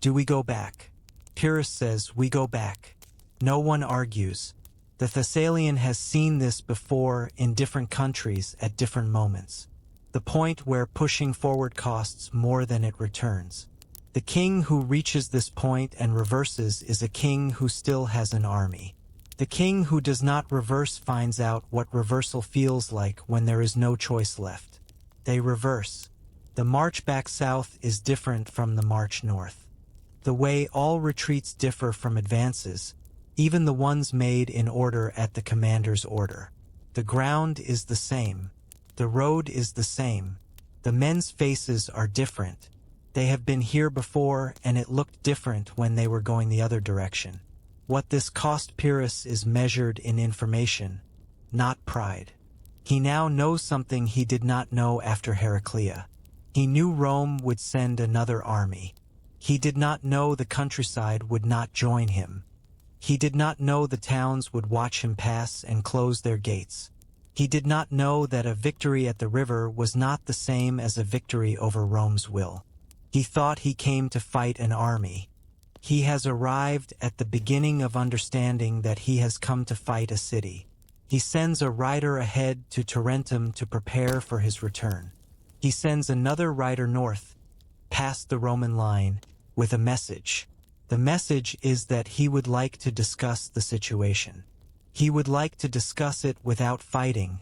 S1: "Do we go back?" Pyrrhus says, "We go back." No one argues. The Thessalian has seen this before in different countries at different moments. The point where pushing forward costs more than it returns. The king who reaches this point and reverses is a king who still has an army. The king who does not reverse finds out what reversal feels like when there is no choice left. They reverse. The march back south is different from the march north. The way all retreats differ from advances, even the ones made in order at the commander's order. The ground is the same. The road is the same. The men's faces are different. They have been here before, and it looked different when they were going the other direction. What this cost Pyrrhus is measured in information, not pride. He now knows something he did not know after Heraclea. He knew Rome would send another army. He did not know the countryside would not join him. He did not know the towns would watch him pass and close their gates. He did not know that a victory at the river was not the same as a victory over Rome's will. He thought he came to fight an army. He has arrived at the beginning of understanding that he has come to fight a city. He sends a rider ahead to Tarentum to prepare for his return. He sends another rider north, past the Roman line, with a message. The message is that he would like to discuss the situation. He would like to discuss it without fighting.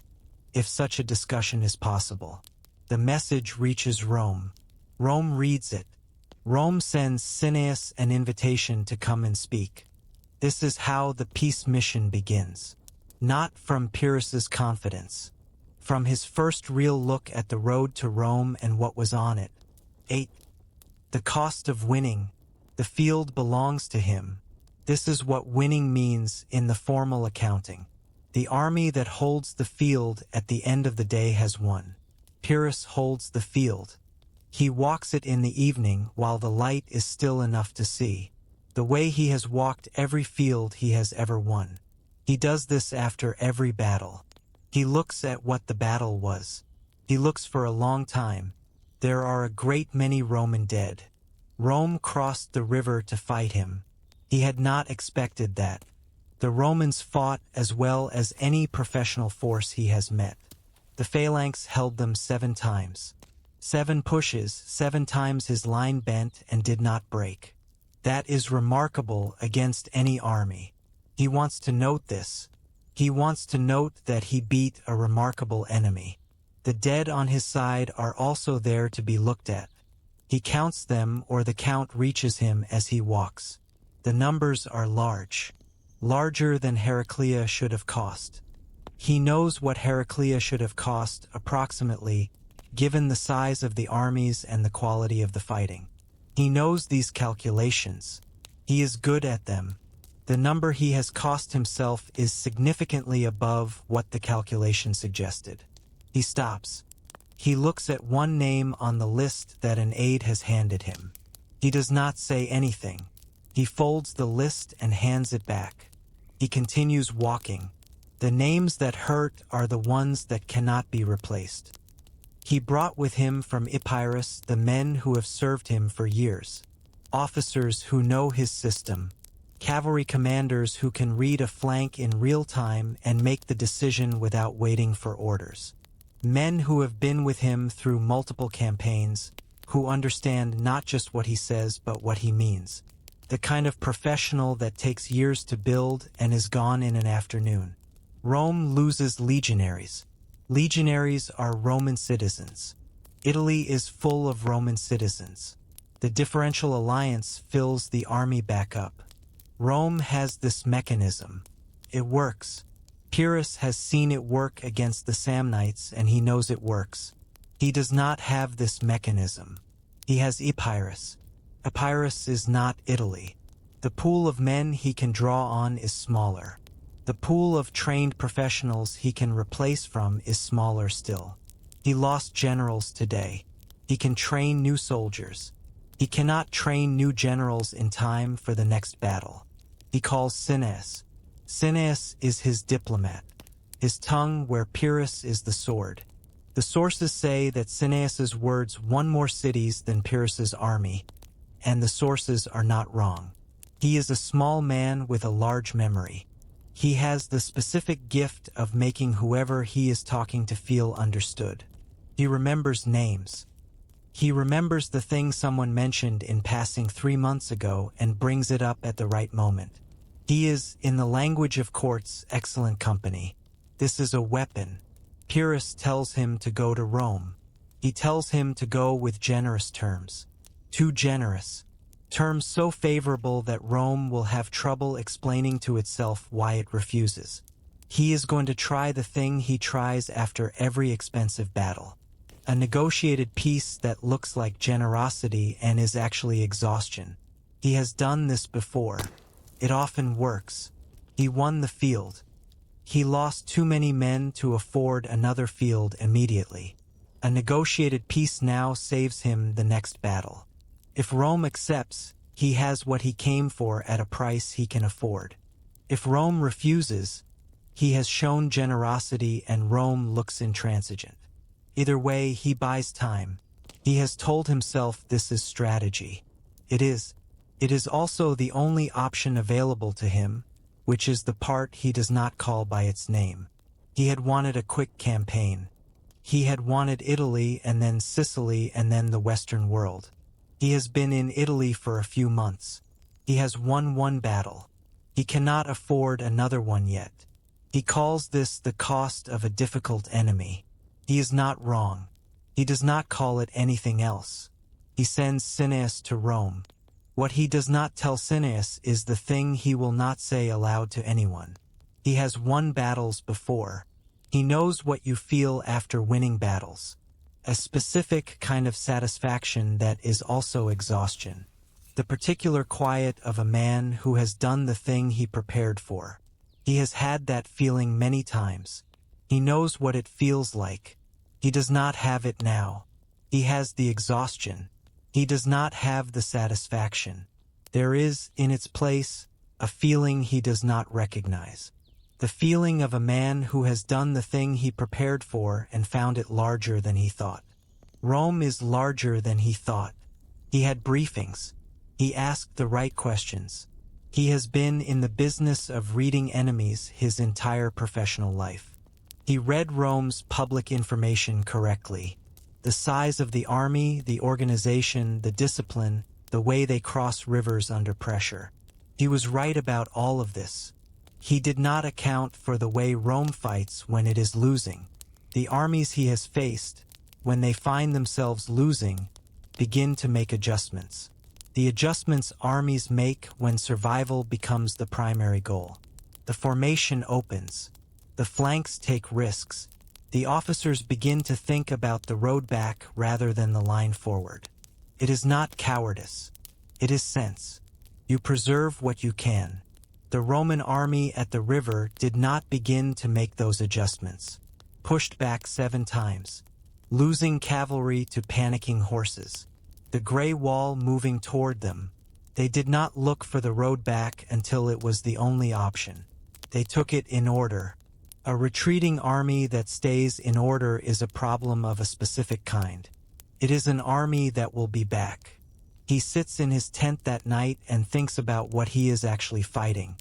S1: if such a discussion is possible. The message reaches Rome. Rome reads it. Rome sends Cineas an invitation to come and speak. This is how the peace mission begins. Not from Pyrrhus's confidence. From his first real look at the road to Rome and what was on it. 8. The cost of winning. The field belongs to him. This is what winning means in the formal accounting. The army that holds the field at the end of the day has won. Pyrrhus holds the field. He walks it in the evening while the light is still enough to see. The way he has walked every field he has ever won. He does this after every battle. He looks at what the battle was. He looks for a long time. There are a great many Roman dead. Rome crossed the river to fight him. He had not expected that. The Romans fought as well as any professional force he has met. The phalanx held them 7 times. 7 pushes, 7 times his line bent and did not break. That is remarkable against any army. He wants to note this. He wants to note that he beat a remarkable enemy. The dead on his side are also there to be looked at. He counts them, or the count reaches him as he walks. The numbers are large. Larger than Heraclea should have cost. He knows what Heraclea should have cost, approximately, given the size of the armies and the quality of the fighting. He knows these calculations. He is good at them. The number he has cost himself is significantly above what the calculation suggested. He stops. He looks at one name on the list that an aide has handed him. He does not say anything. He folds the list and hands it back. He continues walking. The names that hurt are the ones that cannot be replaced. He brought with him from Epirus the men who have served him for years. Officers who know his system. Cavalry commanders who can read a flank in real time and make the decision without waiting for orders. Men who have been with him through multiple campaigns, who understand not just what he says but what he means. The kind of professional that takes years to build and is gone in an afternoon. Rome loses legionaries. Legionaries are Roman citizens. Italy is full of Roman citizens. The differential alliance fills the army back up. Rome has this mechanism. It works. Pyrrhus has seen it work against the Samnites and he knows it works. He does not have this mechanism. He has Epirus. Epirus is not Italy. The pool of men he can draw on is smaller. The pool of trained professionals he can replace from is smaller still. He lost generals today. He can train new soldiers. He cannot train new generals in time for the next battle. He calls Cineas. Cineas is his diplomat, his tongue where Pyrrhus is the sword. The sources say that Cineas's words won more cities than Pyrrhus's army, and the sources are not wrong. He is a small man with a large memory. He has the specific gift of making whoever he is talking to feel understood. He remembers names. He remembers the thing someone mentioned in passing 3 months ago and brings it up at the right moment. He is, in the language of courts, excellent company. This is a weapon. Pyrrhus tells him to go to Rome. He tells him to go with generous terms. Too generous. Terms so favorable that Rome will have trouble explaining to itself why it refuses. He is going to try the thing he tries after every expensive battle. A negotiated peace that looks like generosity and is actually exhaustion. He has done this before. It often works. He won the field. He lost too many men to afford another field immediately. A negotiated peace now saves him the next battle. If Rome accepts, he has what he came for at a price he can afford. If Rome refuses, he has shown generosity and Rome looks intransigent. Either way, he buys time. He has told himself this is strategy. It is. It is also the only option available to him, which is the part he does not call by its name. He had wanted a quick campaign. He had wanted Italy and then Sicily and then the Western world. He has been in Italy for a few months. He has won 1 battle. He cannot afford another one yet. He calls this the cost of a difficult enemy. He is not wrong. He does not call it anything else. He sends Cineas to Rome. What he does not tell Cineas is the thing he will not say aloud to anyone. He has won battles before. He knows what you feel after winning battles. A specific kind of satisfaction that is also exhaustion. The particular quiet of a man who has done the thing he prepared for. He has had that feeling many times. He knows what it feels like. He does not have it now. He has the exhaustion. He does not have the satisfaction. There is, in its place, a feeling he does not recognize. The feeling of a man who has done the thing he prepared for and found it larger than he thought. Rome is larger than he thought. He had briefings. He asked the right questions. He has been in the business of reading enemies his entire professional life. He read Rome's public information correctly. The size of the army, the organization, the discipline, the way they cross rivers under pressure. He was right about all of this. He did not account for the way Rome fights when it is losing. The armies he has faced, when they find themselves losing, begin to make adjustments. The adjustments armies make when survival becomes the primary goal. The formation opens. The flanks take risks. The officers begin to think about the road back rather than the line forward. It is not cowardice. It is sense. You preserve what you can. The Roman army at the river did not begin to make those adjustments. Pushed back 7 times. Losing cavalry to panicking horses. The gray wall moving toward them. They did not look for the road back until it was the only option. They took it in order. A retreating army that stays in order is a problem of a specific kind. It is an army that will be back. He sits in his tent that night and thinks about what he is actually fighting.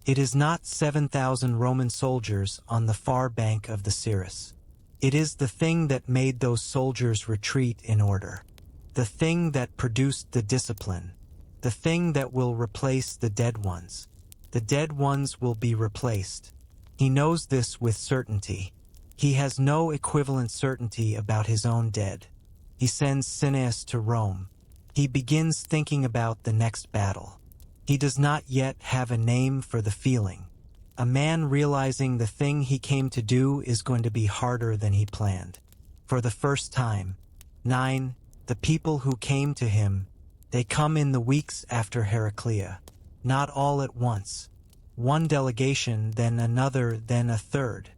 S1: It is not 7,000 Roman soldiers on the far bank of the Cineas. It is the thing that made those soldiers retreat in order. The thing that produced the discipline. The thing that will replace the dead ones. The dead ones will be replaced. He knows this with certainty. He has no equivalent certainty about his own dead. He sends Cineas to Rome. He begins thinking about the next battle. He does not yet have a name for the feeling. A man realizing the thing he came to do is going to be harder than he planned. For the first time. 9. The people who came to him, they come in the weeks after Heraclea. Not all at once. One delegation, then another, then a third.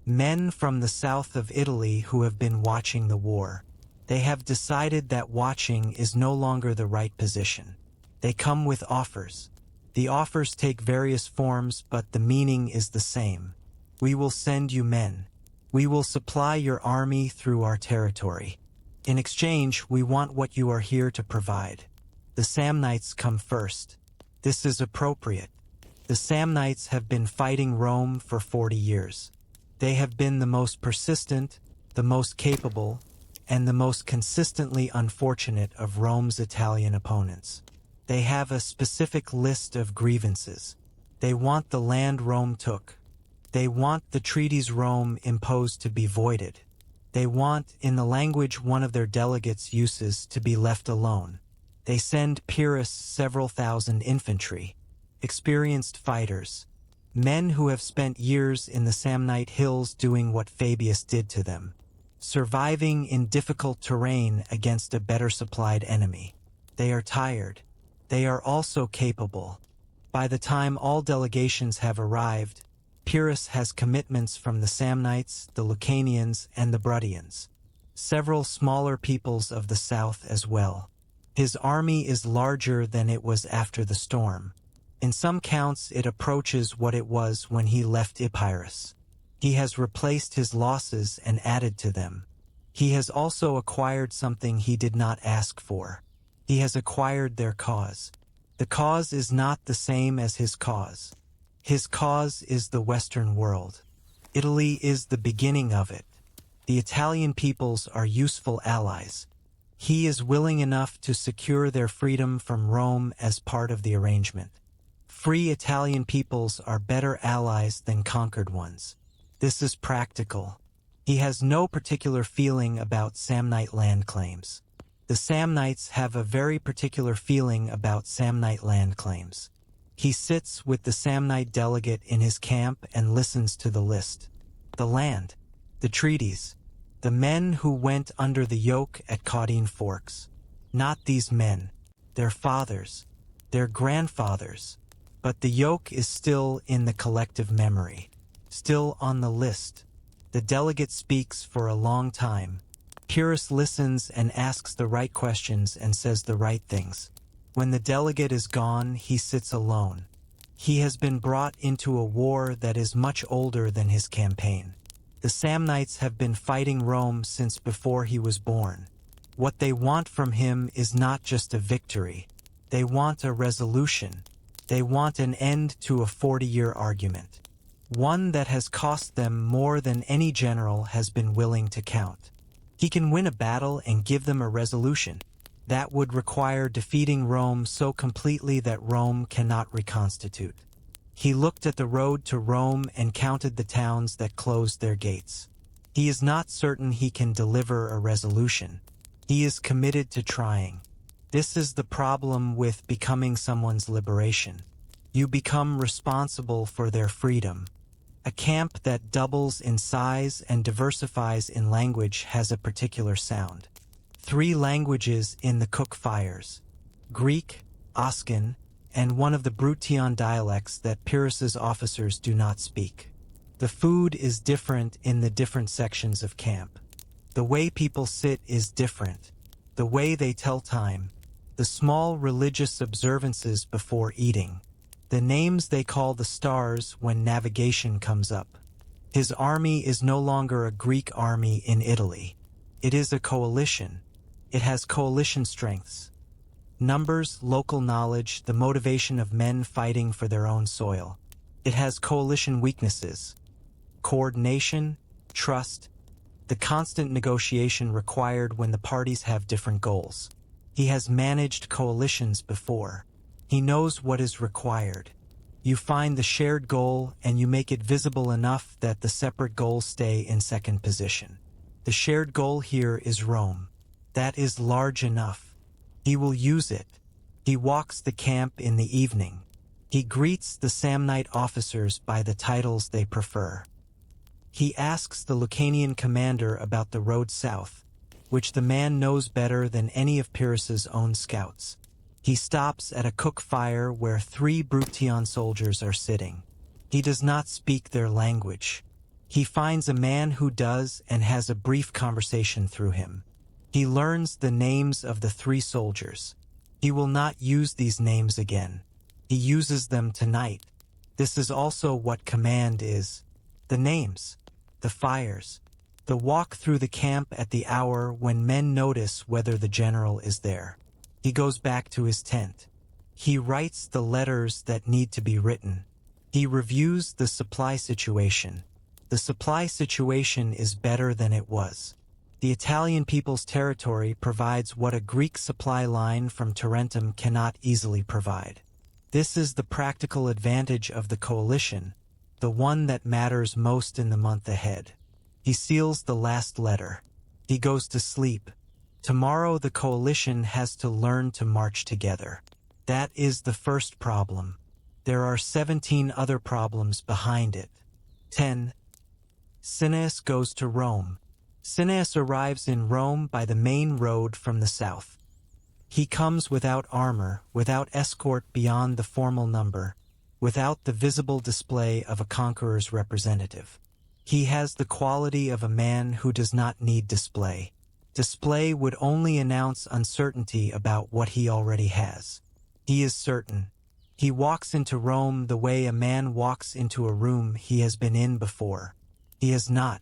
S1: Men from the south of Italy who have been watching the war. They have decided that watching is no longer the right position. They come with offers. The offers take various forms, but the meaning is the same. We will send you men. We will supply your army through our territory. In exchange, we want what you are here to provide. The Samnites come first. This is appropriate. The Samnites have been fighting Rome for 40 years. They have been the most persistent, the most capable, and the most consistently unfortunate of Rome's Italian opponents. They have a specific list of grievances. They want the land Rome took. They want the treaties Rome imposed to be voided. They want, in the language one of their delegates uses, to be left alone. They send Pyrrhus several thousand infantry, experienced fighters, men who have spent years in the Samnite hills doing what Fabius did to them, surviving in difficult terrain against a better supplied enemy. They are tired. They are also capable. By the time all delegations have arrived, Pyrrhus has commitments from the Samnites, the Lucanians, and the Bruttians. Several smaller peoples of the south as well. His army is larger than it was after the storm. In some counts it approaches what it was when he left Epirus. He has replaced his losses and added to them. He has also acquired something he did not ask for. He has acquired their cause. The cause is not the same as his cause. His cause is the Western world. Italy is the beginning of it. The Italian peoples are useful allies. He is willing enough to secure their freedom from Rome as part of the arrangement. Free Italian peoples are better allies than conquered ones. This is practical. He has no particular feeling about Samnite land claims. The Samnites have a very particular feeling about Samnite land claims. He sits with the Samnite delegate in his camp and listens to the list. The land, the treaties, the men who went under the yoke at Caudine Forks. Not these men, their fathers, their grandfathers, but the yoke is still in the collective memory, still on the list. The delegate speaks for a long time. Pyrrhus listens and asks the right questions and says the right things. When the delegate is gone, he sits alone. He has been brought into a war that is much older than his campaign. The Samnites have been fighting Rome since before he was born. What they want from him is not just a victory. They want a resolution. They want an end to a 40-year argument. One that has cost them more than any general has been willing to count. He can win a battle and give them a resolution. That would require defeating Rome so completely that Rome cannot reconstitute. He looked at the road to Rome and counted the towns that closed their gates. He is not certain he can deliver a resolution. He is committed to trying. This is the problem with becoming someone's liberation. You become responsible for their freedom. A camp that doubles in size and diversifies in language has a particular sound. 3 languages in the cook fires: Greek, Oscan, and one of the Bruttian dialects that Pyrrhus's officers do not speak. The food is different in the different sections of camp. The way people sit is different. The way they tell time. The small religious observances before eating. The names they call the stars when navigation comes up. His army is no longer a Greek army in Italy. It is a coalition. It has coalition strengths. Numbers, local knowledge, the motivation of men fighting for their own soil. It has coalition weaknesses. Coordination, trust, the constant negotiation required when the parties have different goals. He has managed coalitions before. He knows what is required. You find the shared goal and you make it visible enough that the separate goals stay in second position. The shared goal here is Rome. That is large enough. He will use it. He walks the camp in the evening. He greets the Samnite officers by the titles they prefer. He asks the Lucanian commander about the road south, which the man knows better than any of Pyrrhus's own scouts. He stops at a cook fire where 3 Bruttian soldiers are sitting. He does not speak their language. He finds a man who does and has a brief conversation through him. He learns the names of the 3 soldiers. He will not use these names again. He uses them tonight. This is also what command is. The names, the fires, the walk through the camp at the hour when men notice whether the general is there. He goes back to his tent. He writes the letters that need to be written. He reviews the supply situation. The supply situation is better than it was. The Italian people's territory provides what a Greek supply line from Tarentum cannot easily provide. This is the practical advantage of the coalition, the one that matters most in the month ahead. He seals the last letter. He goes to sleep. Tomorrow the coalition has to learn to march together. That is the first problem. There are 17 other problems behind it. 10. Cineas goes to Rome. Cineas arrives in Rome by the main road from the south. He comes without armor, without escort beyond the formal number, without the visible display of a conqueror's representative. He has the quality of a man who does not need display. Display would only announce uncertainty about what he already has. He is certain. He walks into Rome the way a man walks into a room he has been in before. He has not.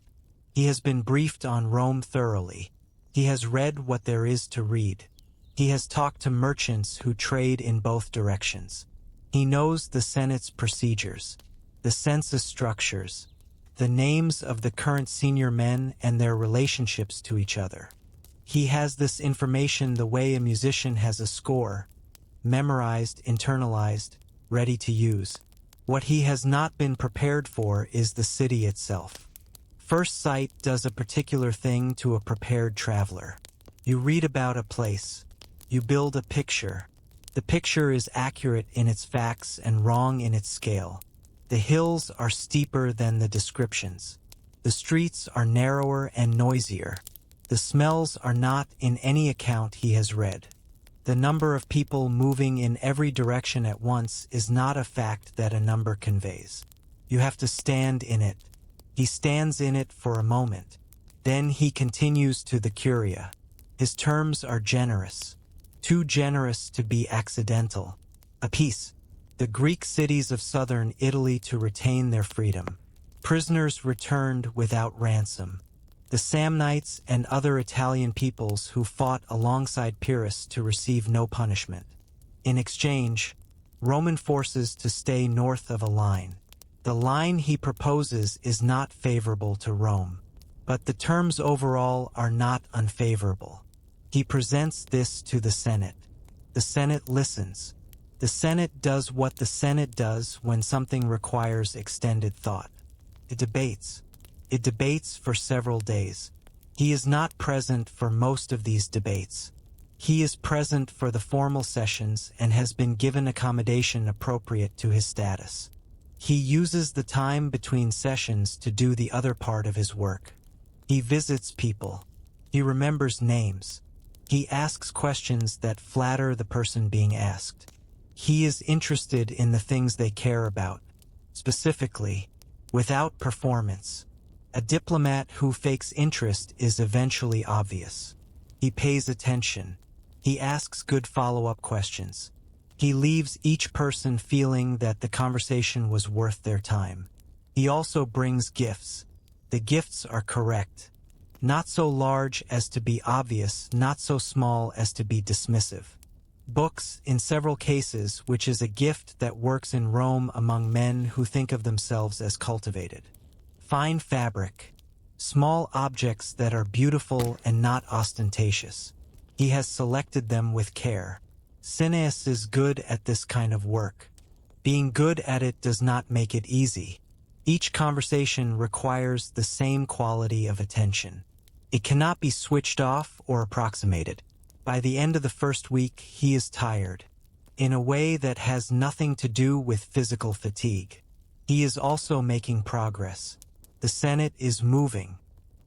S1: He has been briefed on Rome thoroughly. He has read what there is to read. He has talked to merchants who trade in both directions. He knows the Senate's procedures, the census structures, the names of the current senior men and their relationships to each other. He has this information the way a musician has a score, memorized, internalized. ready to use. What he has not been prepared for is the city itself. First sight does a particular thing to a prepared traveler. You read about a place. You build a picture. The picture is accurate in its facts and wrong in its scale. The hills are steeper than the descriptions. The streets are narrower and noisier. The smells are not in any account he has read. The number of people moving in every direction at once is not a fact that a number conveys. You have to stand in it. He stands in it for a moment. Then he continues to the curia. His terms are generous. Too generous to be accidental. A peace. The Greek cities of southern Italy to retain their freedom. Prisoners returned without ransom. The Samnites and other Italian peoples who fought alongside Pyrrhus to receive no punishment. In exchange, Roman forces to stay north of a line. The line he proposes is not favorable to Rome, but the terms overall are not unfavorable. He presents this to the Senate. The Senate listens. The Senate does what the Senate does when something requires extended thought. It debates. It debates for several days. He is not present for most of these debates. He is present for the formal sessions and has been given accommodation appropriate to his status. He uses the time between sessions to do the other part of his work. He visits people. He remembers names. He asks questions that flatter the person being asked. He is interested in the things they care about. Specifically, without performance. A diplomat who fakes interest is eventually obvious. He pays attention. He asks good follow-up questions. He leaves each person feeling that the conversation was worth their time. He also brings gifts. The gifts are correct. Not so large as to be obvious, not so small as to be dismissive. Books, in several cases, which is a gift that works in Rome among men who think of themselves as cultivated. Fine fabric. Small objects that are beautiful and not ostentatious. He has selected them with care. Cineas is good at this kind of work. Being good at it does not make it easy. Each conversation requires the same quality of attention. It cannot be switched off or approximated. By the end of the first week, he is tired, in a way that has nothing to do with physical fatigue. He is also making progress. The Senate is moving,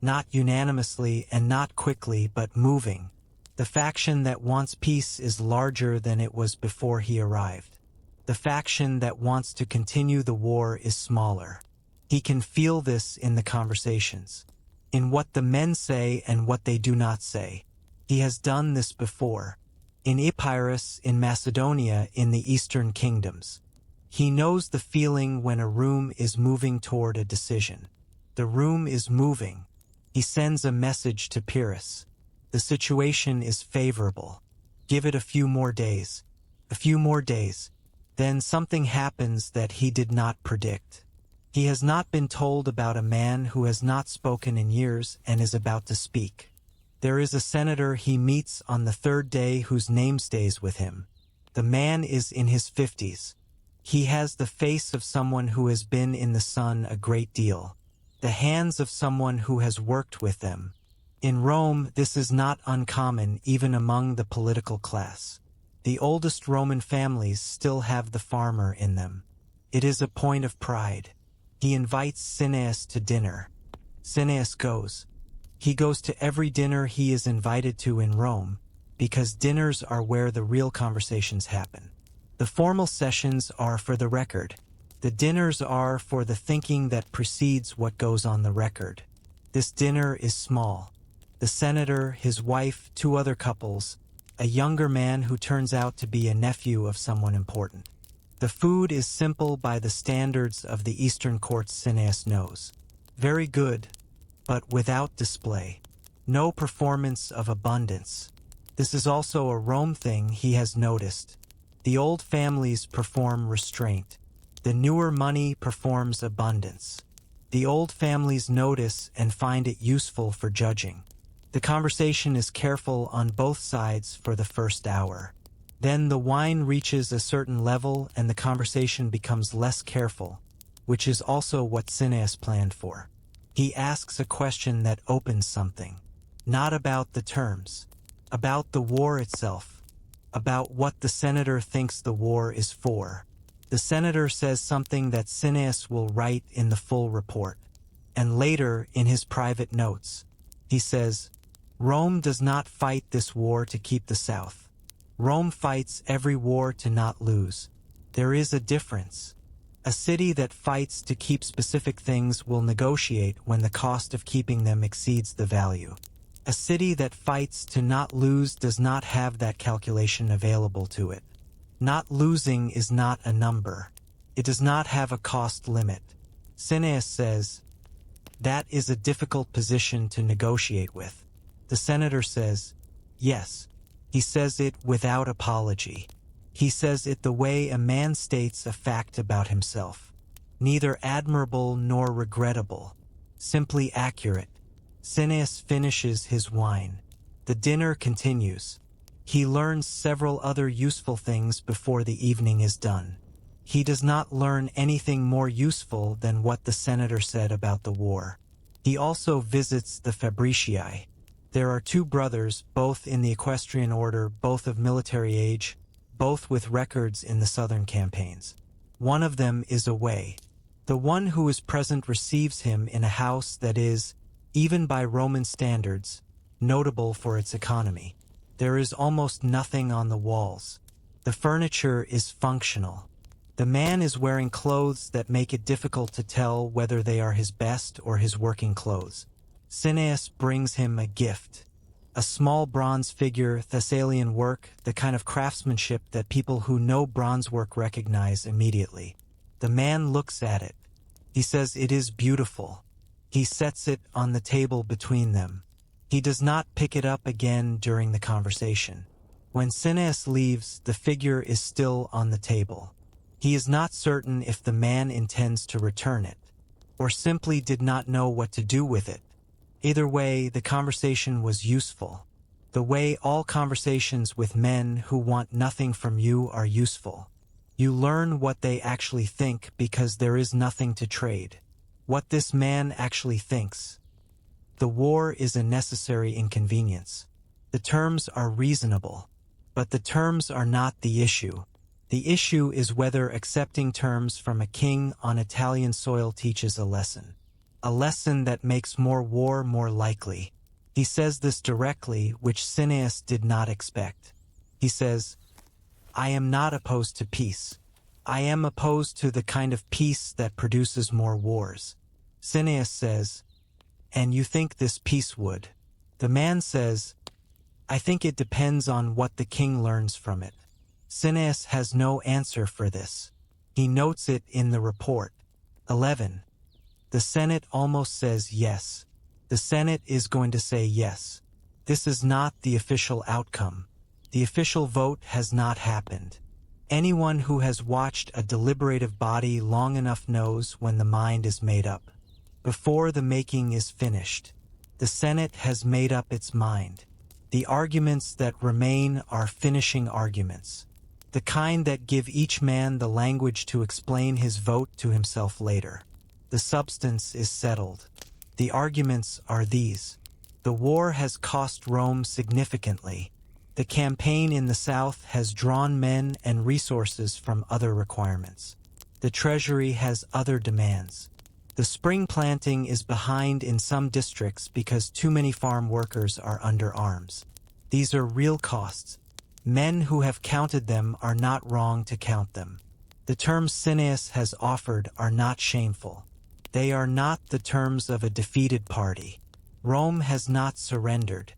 S1: not unanimously and not quickly, but moving. The faction that wants peace is larger than it was before he arrived. The faction that wants to continue the war is smaller. He can feel this in the conversations, in what the men say and what they do not say. He has done this before, in Epirus, in Macedonia, in the Eastern kingdoms. He knows the feeling when a room is moving toward a decision. The room is moving. He sends a message to Pyrrhus. The situation is favorable. Give it a few more days. A few more days. Then something happens that he did not predict. He has not been told about a man who has not spoken in years and is about to speak. There is a senator he meets on the third day whose name stays with him. The man is in his 50s. He has the face of someone who has been in the sun a great deal. The hands of someone who has worked with them. In Rome, this is not uncommon even among the political class. The oldest Roman families still have the farmer in them. It is a point of pride. He invites Cineas to dinner. Cineas goes. He goes to every dinner he is invited to in Rome, because dinners are where the real conversations happen. The formal sessions are for the record. The dinners are for the thinking that precedes what goes on the record. This dinner is small. The senator, his wife, two other couples, a younger man who turns out to be a nephew of someone important. The food is simple by the standards of the Eastern courts Cineas knows. Very good, but without display. No performance of abundance. This is also a Rome thing he has noticed. The old families perform restraint. The newer money performs abundance. The old families notice and find it useful for judging. The conversation is careful on both sides for the first hour. Then the wine reaches a certain level and the conversation becomes less careful, which is also what Cineas planned for. He asks a question that opens something. Not about the terms. About the war itself. About what the senator thinks the war is for. The senator says something that Cineas will write in the full report. And later, in his private notes, he says, Rome does not fight this war to keep the South. Rome fights every war to not lose. There is a difference. A city that fights to keep specific things will negotiate when the cost of keeping them exceeds the value. A city that fights to not lose does not have that calculation available to it. Not losing is not a number. It does not have a cost limit. Cineas says, that is a difficult position to negotiate with. The senator says, yes. He says it without apology. He says it the way a man states a fact about himself. Neither admirable nor regrettable. Simply accurate. Cineas finishes his wine. The dinner continues. He learns several other useful things before the evening is done. He does not learn anything more useful than what the senator said about the war. He also visits the Fabricii. There are two brothers, both in the equestrian order, both of military age, both with records in the southern campaigns. One of them is away. The one who is present receives him in a house that is, even by Roman standards, notable for its economy. There is almost nothing on the walls. The furniture is functional. The man is wearing clothes that make it difficult to tell whether they are his best or his working clothes. Cineas brings him a gift. A small bronze figure, Thessalian work, the kind of craftsmanship that people who know bronze work recognize immediately. The man looks at it. He says it is beautiful. He sets it on the table between them. He does not pick it up again during the conversation. When Cineas leaves, the figure is still on the table. He is not certain if the man intends to return it, or simply did not know what to do with it. Either way, the conversation was useful. The way all conversations with men who want nothing from you are useful. You learn what they actually think because there is nothing to trade. What this man actually thinks. The war is a necessary inconvenience. The terms are reasonable, but the terms are not the issue. The issue is whether accepting terms from a king on Italian soil teaches a lesson. A lesson that makes more war more likely. He says this directly, which Cineas did not expect. He says, I am not opposed to peace. I am opposed to the kind of peace that produces more wars. Cineas says, and you think this peace would? The man says, I think it depends on what the king learns from it. Cineas has no answer for this. He notes it in the report. 11. The Senate almost says yes. The Senate is going to say yes. This is not the official outcome. The official vote has not happened. Anyone who has watched a deliberative body long enough knows when the mind is made up. Before the making is finished, the Senate has made up its mind. The arguments that remain are finishing arguments. The kind that give each man the language to explain his vote to himself later. The substance is settled. The arguments are these. The war has cost Rome significantly. The campaign in the south has drawn men and resources from other requirements. The treasury has other demands. The spring planting is behind in some districts because too many farm workers are under arms. These are real costs. Men who have counted them are not wrong to count them. The terms Cineas has offered are not shameful. They are not the terms of a defeated party. Rome has not surrendered.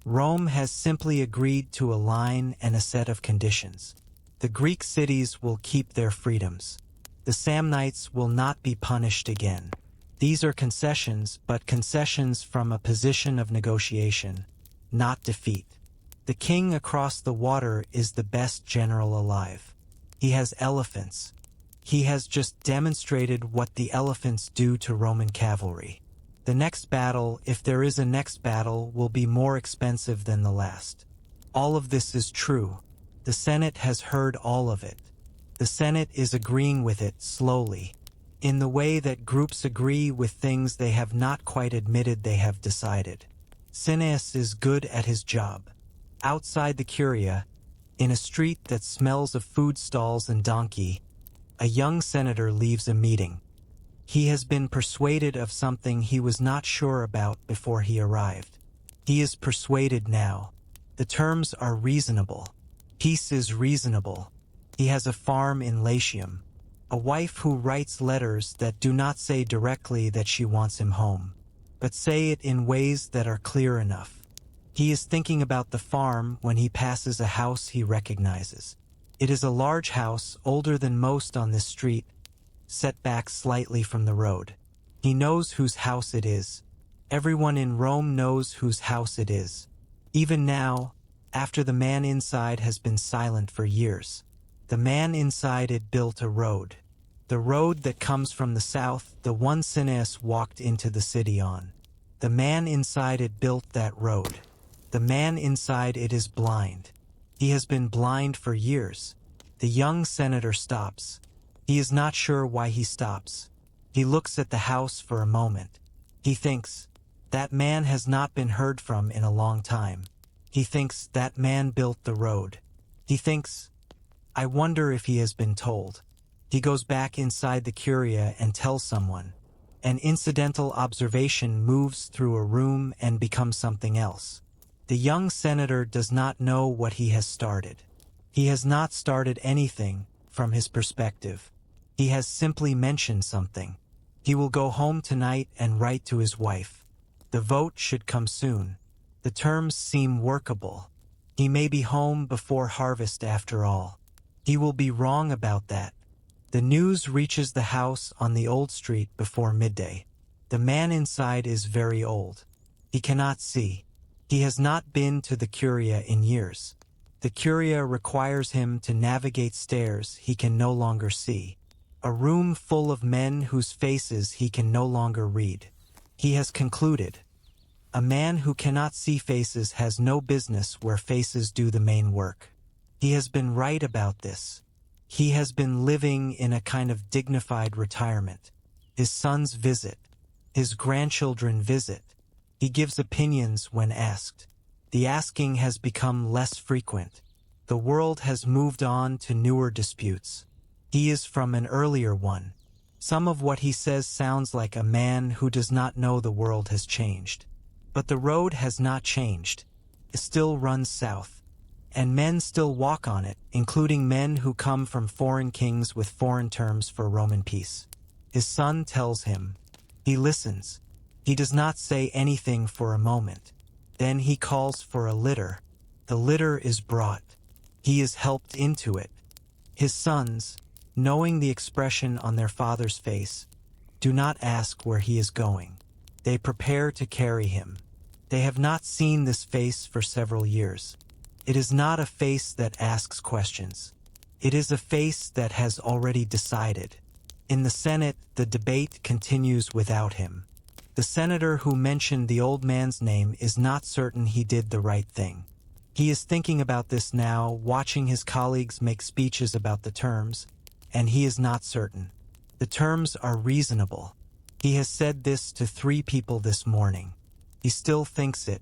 S1: Rome has simply agreed to a line and a set of conditions. The Greek cities will keep their freedoms. The Samnites will not be punished again. These are concessions, but concessions from a position of negotiation, not defeat. The king across the water is the best general alive. He has elephants. He has just demonstrated what the elephants do to Roman cavalry. The next battle, if there is a next battle, will be more expensive than the last. All of this is true. The Senate has heard all of it. The Senate is agreeing with it slowly, in the way that groups agree with things they have not quite admitted they have decided. Cineas is good at his job. Outside the Curia, in a street that smells of food stalls and donkey, a young senator leaves a meeting. He has been persuaded of something he was not sure about before he arrived. He is persuaded now. The terms are reasonable. Peace is reasonable. He has a farm in Latium, a wife who writes letters that do not say directly that she wants him home, but say it in ways that are clear enough. He is thinking about the farm when he passes a house he recognizes. It is a large house, older than most on this street, set back slightly from the road. He knows whose house it is. Everyone in Rome knows whose house it is. Even now, after the man inside has been silent for years. The man inside it built a road. The road that comes from the south, the one Cineas walked into the city on. The man inside it built that road. The man inside it is blind. He has been blind for years. The young senator stops. He is not sure why he stops. He looks at the house for a moment. He thinks, that man has not been heard from in a long time. He thinks that man built the road. He thinks, I wonder if he has been told. He goes back inside the Curia and tells someone. An incidental observation moves through a room and becomes something else. The young senator does not know what he has started. He has not started anything, from his perspective. He has simply mentioned something. He will go home tonight and write to his wife. The vote should come soon. The terms seem workable. He may be home before harvest after all. He will be wrong about that. The news reaches the house on the old street before midday. The man inside is very old. He cannot see. He has not been to the Curia in years. The Curia requires him to navigate stairs he can no longer see. A room full of men whose faces he can no longer read. He has concluded. A man who cannot see faces has no business where faces do the main work. He has been right about this. He has been living in a kind of dignified retirement. His sons visit. His grandchildren visit. He gives opinions when asked. The asking has become less frequent. The world has moved on to newer disputes. He is from an earlier one. Some of what he says sounds like a man who does not know the world has changed. But the road has not changed. It still runs south. And men still walk on it, including men who come from foreign kings with foreign terms for Roman peace. His son tells him. He listens. He does not say anything for a moment. Then he calls for a litter. The litter is brought. He is helped into it. His sons, knowing the expression on their father's face, do not ask where he is going. They prepare to carry him. They have not seen this face for several years. It is not a face that asks questions. It is a face that has already decided. In the Senate, the debate continues without him. The senator who mentioned the old man's name is not certain he did the right thing. He is thinking about this now, watching his colleagues make speeches about the terms, and he is not certain. The terms are reasonable. He has said this to 3 people this morning. He still thinks it.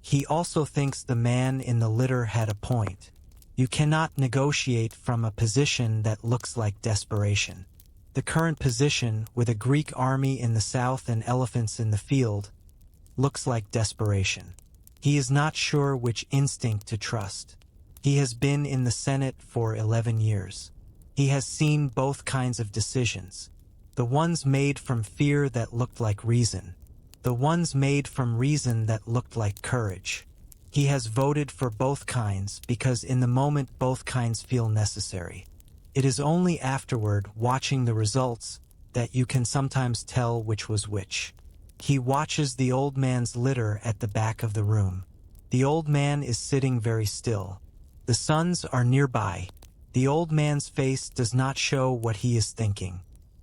S1: He also thinks the man in the litter had a point. You cannot negotiate from a position that looks like desperation. The current position, with a Greek army in the south and elephants in the field, looks like desperation. He is not sure which instinct to trust. He has been in the Senate for 11 years. He has seen both kinds of decisions. The ones made from fear that looked like reason. The ones made from reason that looked like courage. He has voted for both kinds because in the moment both kinds feel necessary. It is only afterward, watching the results, that you can sometimes tell which was which. He watches the old man's litter at the back of the room. The old man is sitting very still. The sons are nearby. The old man's face does not show what he is thinking.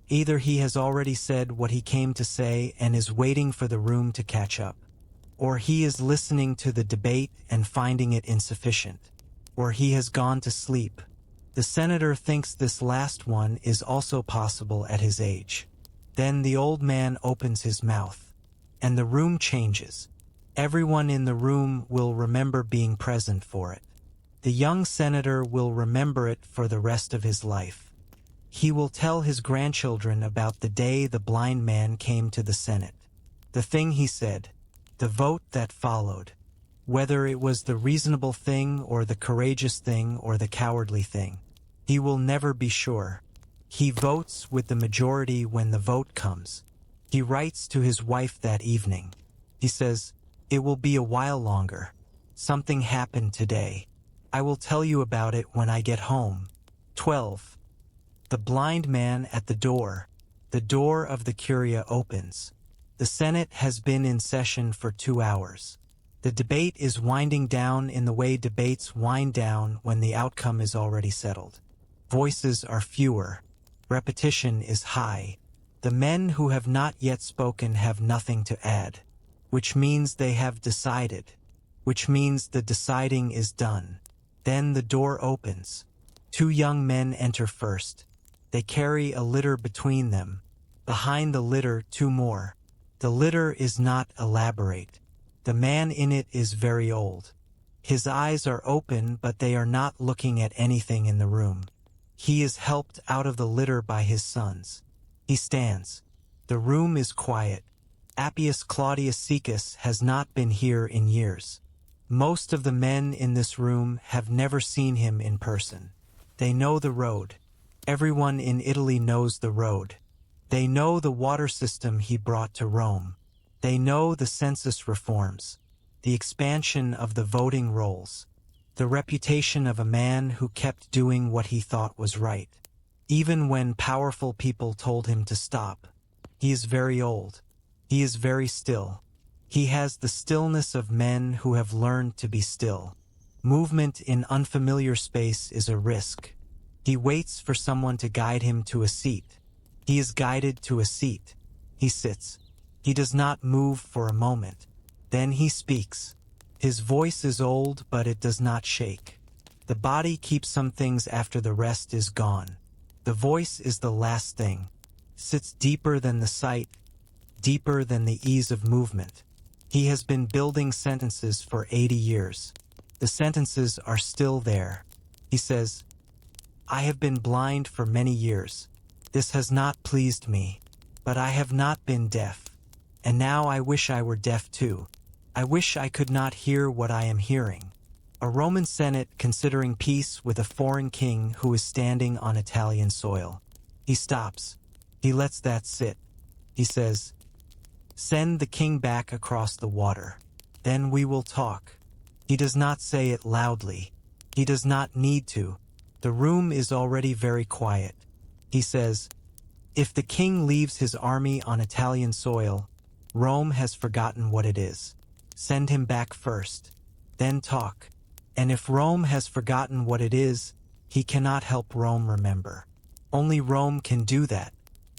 S1: Either he has already said what he came to say and is waiting for the room to catch up, or he is listening to the debate and finding it insufficient. or he has gone to sleep. The senator thinks this last one is also possible at his age. Then the old man opens his mouth, and the room changes. Everyone in the room will remember being present for it. The young senator will remember it for the rest of his life. He will tell his grandchildren about the day the blind man came to the Senate, the thing he said, the vote that followed, whether it was the reasonable thing or the courageous thing or the cowardly thing. He will never be sure. He votes with the majority when the vote comes. He writes to his wife that evening. He says, "It will be a while longer. Something happened today. I will tell you about it when I get home." 12. The blind man at the door. The door of the Curia opens. The Senate has been in session for 2 hours. The debate is winding down in the way debates wind down when the outcome is already settled. Voices are fewer. Repetition is high. The men who have not yet spoken have nothing to add, which means they have decided, which means the deciding is done. Then the door opens. 2 young men enter first. They carry a litter between them. Behind the litter, 2 more. The litter is not elaborate. The man in it is very old. His eyes are open, but they are not looking at anything in the room. He is helped out of the litter by his sons. He stands. The room is quiet. Appius Claudius Caecus has not been here in years. Most of the men in this room have never seen him in person. They know the road. Everyone in Italy knows the road. They know the water system he brought to Rome. They know the census reforms, the expansion of the voting rolls, the reputation of a man who kept doing what he thought was right, even when powerful people told him to stop. He is very old. He is very still. He has the stillness of men who have learned to be still. Movement in unfamiliar space is a risk. He waits for someone to guide him to a seat. He is guided to a seat. He sits. He does not move for a moment. Then he speaks. His voice is old, but it does not shake. The body keeps some things after the rest is gone. The voice is the last thing. Sits deeper than the sight, deeper than the ease of movement. He has been building sentences for 80 years. The sentences are still there. He says, "I have been blind for many years. This has not pleased me, but I have not been deaf. And now I wish I were deaf too. I wish I could not hear what I am hearing." A Roman Senate considering peace with a foreign king who is standing on Italian soil. He stops. He lets that sit. He says, "Send the king back across the water. Then we will talk." He does not say it loudly. He does not need to. The room is already very quiet. He says, "If the king leaves his army on Italian soil, Rome has forgotten what it is. Send him back first. Then talk. And if Rome has forgotten what it is, he cannot help Rome remember. Only Rome can do that."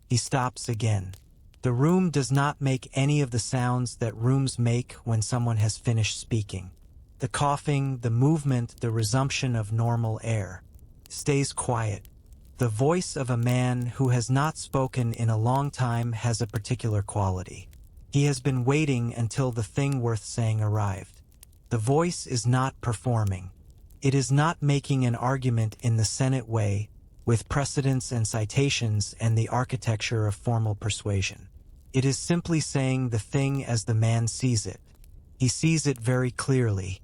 S1: He stops again. The room does not make any of the sounds that rooms make when someone has finished speaking. The coughing, the movement, the resumption of normal air. Stays quiet. The voice of a man who has not spoken in a long time has a particular quality. He has been waiting until the thing worth saying arrived. The voice is not performing. It is not making an argument in the Senate way, with precedents and citations and the architecture of formal persuasion. It is simply saying the thing as the man sees it. He sees it very clearly.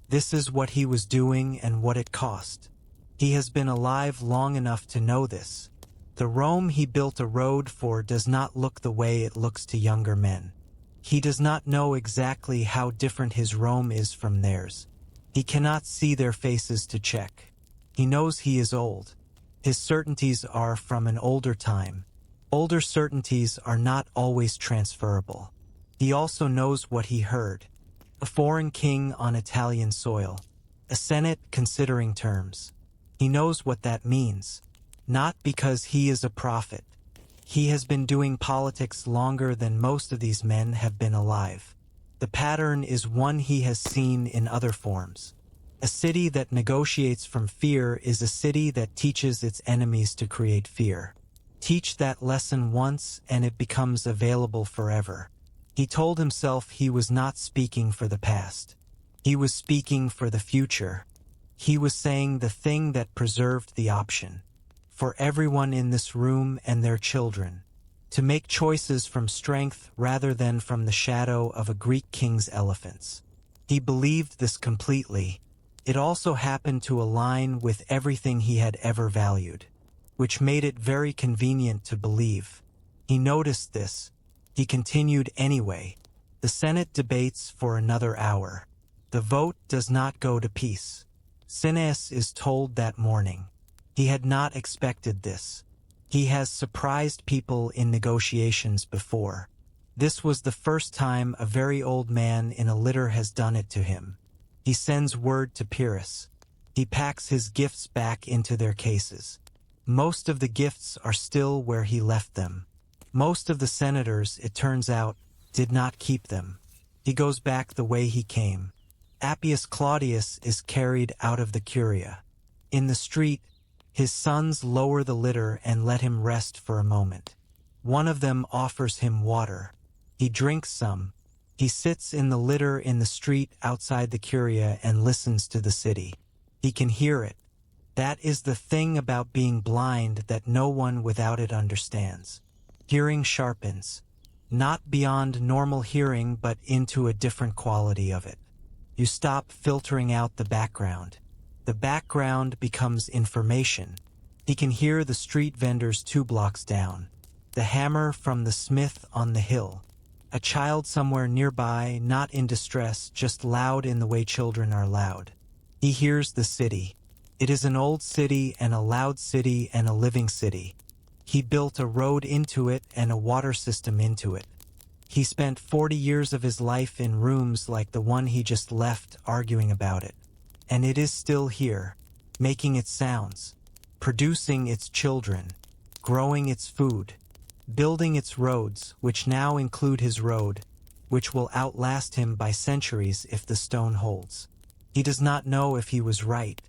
S1: This is what he was doing and what it cost. He has been alive long enough to know this. The Rome he built a road for does not look the way it looks to younger men. He does not know exactly how different his Rome is from theirs. He cannot see their faces to check. He knows he is old. His certainties are from an older time. Older certainties are not always transferable. He also knows what he heard. A foreign king on Italian soil. A Senate considering terms. He knows what that means. Not because he is a prophet. He has been doing politics longer than most of these men have been alive. The pattern is one he has seen in other forms. A city that negotiates from fear is a city that teaches its enemies to create fear. Teach that lesson once and it becomes available forever. He told himself he was not speaking for the past. He was speaking for the future. He was saying the thing that preserved the option. For everyone in this room and their children. To make choices from strength rather than from the shadow of a Greek king's elephants. He believed this completely. It also happened to align with everything he had ever valued, which made it very convenient to believe. He noticed this. He continued anyway. The Senate debates for another hour. The vote does not go to peace. Cineas is told that morning. He had not expected this. He has surprised people in negotiations before. This was the first time a very old man in a litter has done it to him. He sends word to Pyrrhus. He packs his gifts back into their cases. Most of the gifts are still where he left them. Most of the senators, it turns out, did not keep them. He goes back the way he came. Appius Claudius is carried out of the curia. In the street, his sons lower the litter and let him rest for a moment. One of them offers him water. He drinks some. He sits in the litter in the street outside the curia and listens to the city. He can hear it. That is the thing about being blind that no one without it understands. Hearing sharpens. Not beyond normal hearing but into a different quality of it. You stop filtering out the background. The background becomes information. He can hear the street vendors 2 blocks down. The hammer from the smith on the hill. A child somewhere nearby, not in distress, just loud in the way children are loud. He hears the city. It is an old city and a loud city and a living city. He built a road into it and a water system into it. He spent 40 years of his life in rooms like the one he just left arguing about it. And it is still here, making its sounds, producing its children, growing its food, building its roads, which now include his road, which will outlast him by centuries if the stone holds. He does not know if he was right.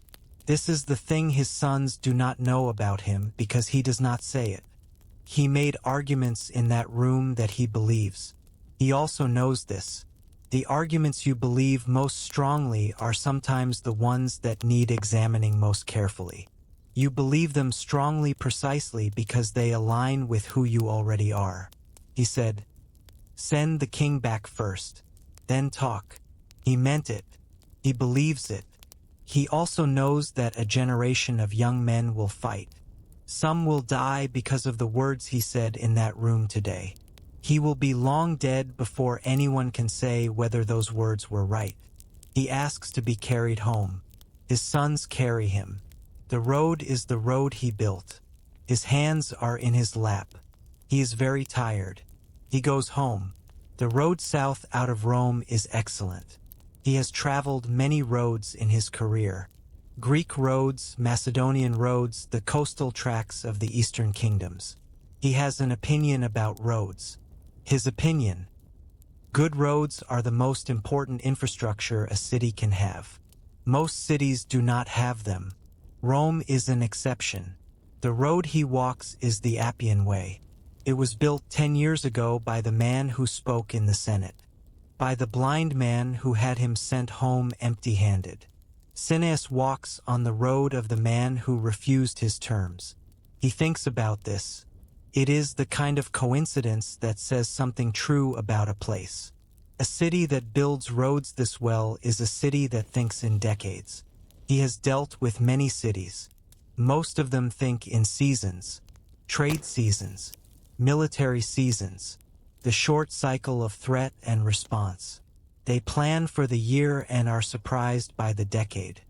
S1: This is the thing his sons do not know about him because he does not say it. He made arguments in that room that he believes. He also knows this. The arguments you believe most strongly are sometimes the ones that need examining most carefully. You believe them strongly precisely because they align with who you already are. He said, "Send the king back first, then talk." He meant it. He believes it. He also knows that a generation of young men will fight. Some will die because of the words he said in that room today. He will be long dead before anyone can say whether those words were right. He asks to be carried home. His sons carry him. The road is the road he built. His hands are in his lap. He is very tired. He goes home. The road south out of Rome is excellent. He has traveled many roads in his career. Greek roads, Macedonian roads, the coastal tracks of the Eastern kingdoms. He has an opinion about roads. His opinion: good roads are the most important infrastructure a city can have. Most cities do not have them. Rome is an exception. The road he walks is the Appian Way. It was built 10 years ago by the man who spoke in the Senate, by the blind man who had him sent home empty-handed. Cineas walks on the road of the man who refused his terms. He thinks about this. It is the kind of coincidence that says something true about a place. A city that builds roads this well is a city that thinks in decades. He has dealt with many cities. Most of them think in seasons, trade seasons, military seasons, the short cycle of threat and response. They plan for the year and are surprised by the decade.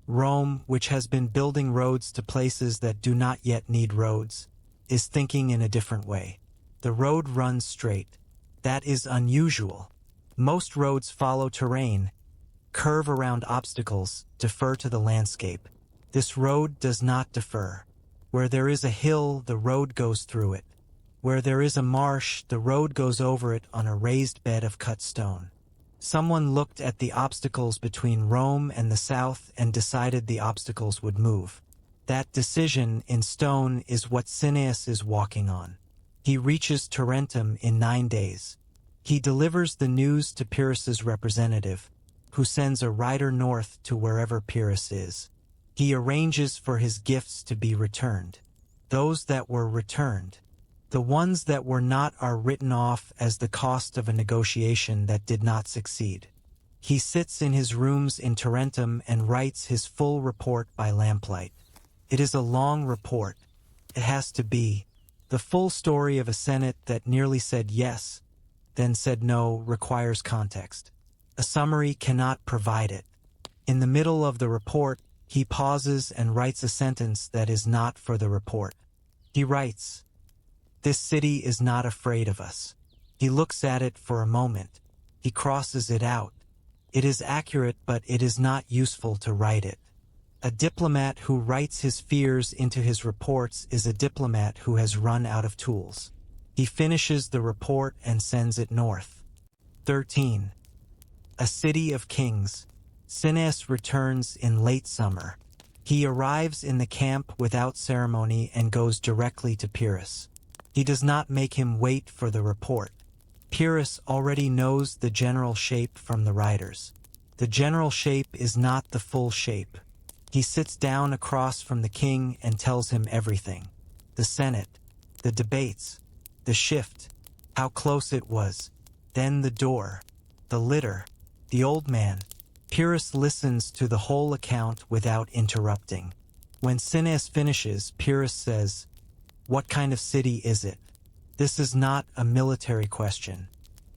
S1: Rome, which has been building roads to places that do not yet need roads, is thinking in a different way. The road runs straight. That is unusual. Most roads follow terrain, curve around obstacles, defer to the landscape. This road does not defer. Where there is a hill, the road goes through it. Where there is a marsh, the road goes over it on a raised bed of cut stone. Someone looked at the obstacles between Rome and the south and decided the obstacles would move. That decision in stone is what Cineas is walking on. He reaches Tarentum in 9 days. He delivers the news to Pyrrhus's representative, who sends a rider north to wherever Pyrrhus is. He arranges for his gifts to be returned. Those that were returned. The ones that were not are written off as the cost of a negotiation that did not succeed. He sits in his rooms in Tarentum and writes his full report by lamplight. It is a long report. It has to be. The full story of a Senate that nearly said yes, then said no, requires context. A summary cannot provide it. In the middle of the report, he pauses and writes a sentence that is not for the report. He writes, "This city is not afraid of us." He looks at it for a moment. He crosses it out. It is accurate, but it is not useful to write it. A diplomat who writes his fears into his reports is a diplomat who has run out of tools. He finishes the report and sends it north. 13. A city of kings. Cineas returns in late summer. He arrives in the camp without ceremony and goes directly to Pyrrhus. He does not make him wait for the report. Pyrrhus already knows the general shape from the riders. The general shape is not the full shape. He sits down across from the king and tells him everything. The Senate, the debates, the shift, how close it was, then the door, the litter, the old man. Pyrrhus listens to the whole account without interrupting. When Cineas finishes, Pyrrhus says, "What kind of city is it?" This is not a military question.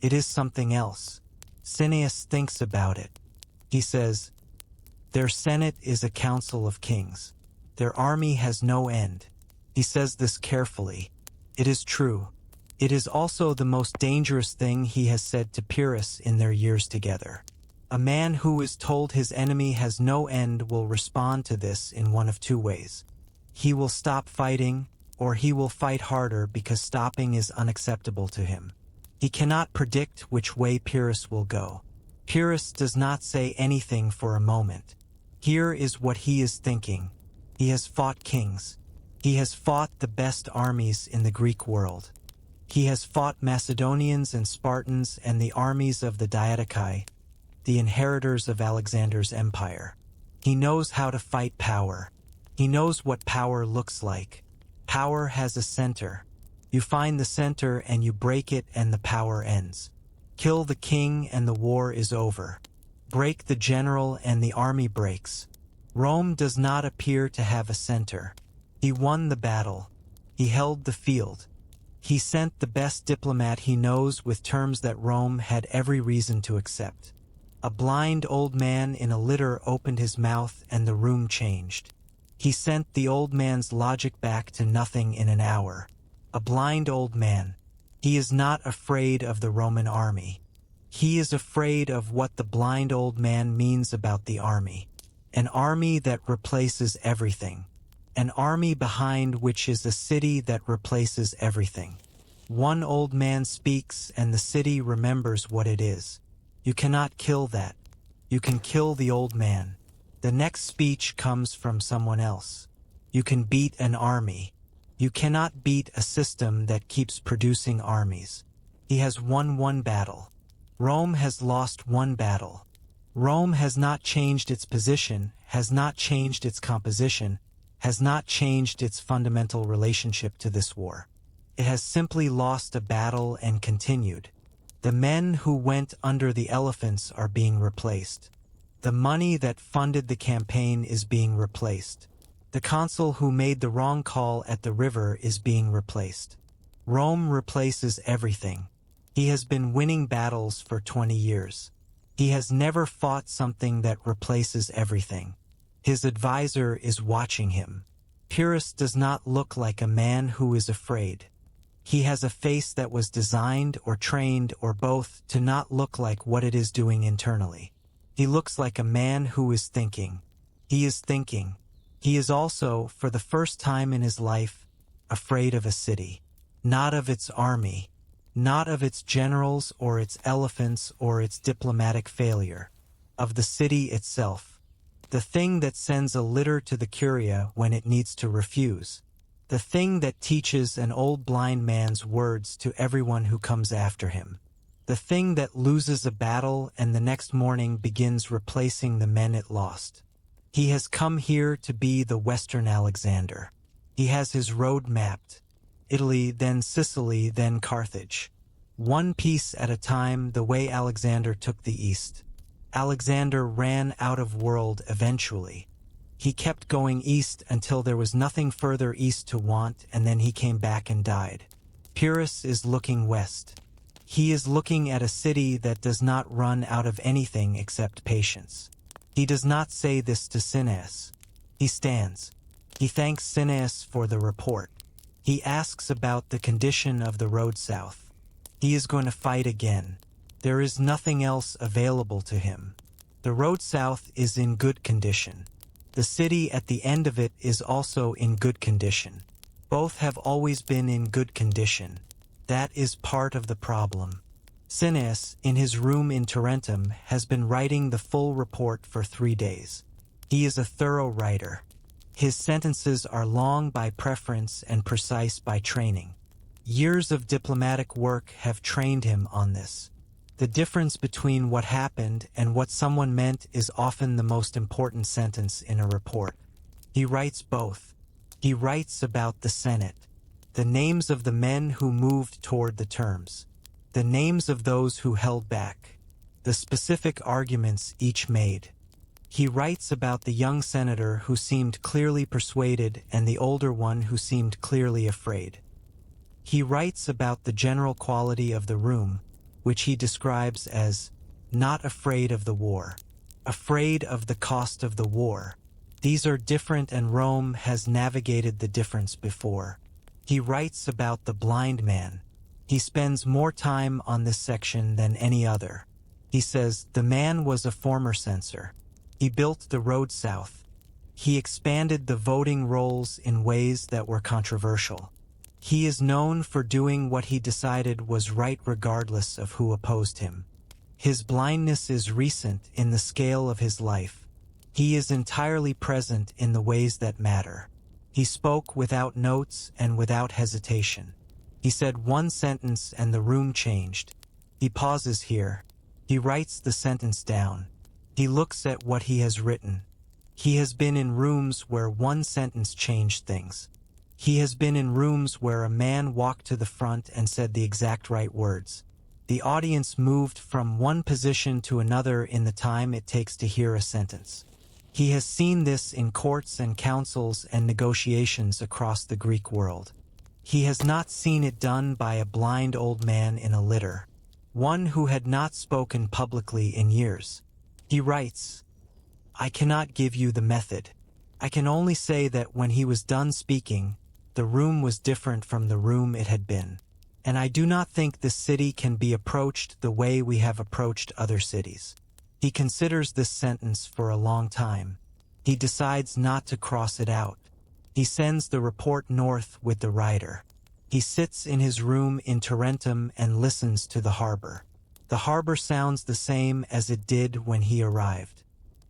S1: It is something else. Cineas thinks about it. He says, "Their Senate is a council of kings. Their army has no end." He says this carefully. It is true. It is also the most dangerous thing he has said to Pyrrhus in their years together. A man who is told his enemy has no end will respond to this in one of two ways. He will stop fighting, or he will fight harder because stopping is unacceptable to him. He cannot predict which way Pyrrhus will go. Pyrrhus does not say anything for a moment. Here is what he is thinking. He has fought kings. He has fought the best armies in the Greek world. He has fought Macedonians and Spartans and the armies of the Diadochi, the inheritors of Alexander's empire. He knows how to fight power. He knows what power looks like. Power has a center. You find the center and you break it and the power ends. Kill the king and the war is over. Break the general and the army breaks. Rome does not appear to have a center. He won the battle. He held the field. He sent the best diplomat he knows with terms that Rome had every reason to accept. A blind old man in a litter opened his mouth and the room changed. He sent the old man's logic back to nothing in an hour. A blind old man. He is not afraid of the Roman army. He is afraid of what the blind old man means about the army. An army that replaces everything. An army behind which is a city that replaces everything. One old man speaks and the city remembers what it is. You cannot kill that. You can kill the old man. The next speech comes from someone else. You can beat an army. You cannot beat a system that keeps producing armies. He has won one battle. Rome has lost one battle. Rome has not changed its position, has not changed its composition, has not changed its fundamental relationship to this war. It has simply lost a battle and continued. The men who went under the elephants are being replaced. The money that funded the campaign is being replaced. The consul who made the wrong call at the river is being replaced. Rome replaces everything. He has been winning battles for 20 years. He has never fought something that replaces everything. His advisor is watching him. Pyrrhus does not look like a man who is afraid. He has a face that was designed or trained or both to not look like what it is doing internally. He looks like a man who is thinking. He is thinking. He is also, for the first time in his life, afraid of a city. Not of its army. not of its generals or its elephants or its diplomatic failure, of the city itself, the thing that sends a litter to the curia when it needs to refuse, the thing that teaches an old blind man's words to everyone who comes after him, the thing that loses a battle and the next morning begins replacing the men it lost. He has come here to be the Western Alexander. He has his road mapped. Italy, then Sicily, then Carthage. One piece at a time, the way Alexander took the East. Alexander ran out of world eventually. He kept going east until there was nothing further east to want, and then he came back and died. Pyrrhus is looking west. He is looking at a city that does not run out of anything except patience. He does not say this to Cineas. He stands. He thanks Cineas for the report. He asks about the condition of the road south. He is going to fight again. There is nothing else available to him. The road south is in good condition. The city at the end of it is also in good condition. Both have always been in good condition. That is part of the problem. Cineas, in his room in Tarentum, has been writing the full report for 3 days. He is a thorough writer. His sentences are long by preference and precise by training. Years of diplomatic work have trained him on this. The difference between what happened and what someone meant is often the most important sentence in a report. He writes both. He writes about the Senate, the names of the men who moved toward the terms, the names of those who held back, the specific arguments each made. He writes about the young senator who seemed clearly persuaded and the older one who seemed clearly afraid. He writes about the general quality of the room, which he describes as not afraid of the war, afraid of the cost of the war. These are different, and Rome has navigated the difference before. He writes about the blind man. He spends more time on this section than any other. He says, the man was a former censor. He built the road south. He expanded the voting rolls in ways that were controversial. He is known for doing what he decided was right regardless of who opposed him. His blindness is recent in the scale of his life. He is entirely present in the ways that matter. He spoke without notes and without hesitation. He said one sentence and the room changed. He pauses here. He writes the sentence down. He looks at what he has written. He has been in rooms where one sentence changed things. He has been in rooms where a man walked to the front and said the exact right words. The audience moved from one position to another in the time it takes to hear a sentence. He has seen this in courts and councils and negotiations across the Greek world. He has not seen it done by a blind old man in a litter, one who had not spoken publicly in years. He writes, I cannot give you the method. I can only say that when he was done speaking, the room was different from the room it had been. And I do not think this city can be approached the way we have approached other cities. He considers this sentence for a long time. He decides not to cross it out. He sends the report north with the writer. He sits in his room in Tarentum and listens to the harbor. The harbor sounds the same as it did when he arrived.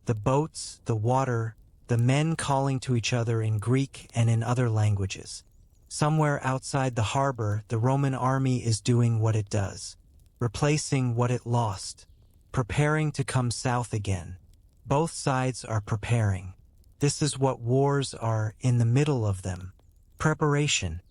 S1: The boats, the water, the men calling to each other in Greek and in other languages. Somewhere outside the harbor, the Roman army is doing what it does, replacing what it lost, preparing to come south again. Both sides are preparing. This is what wars are, in the middle of them. Preparation.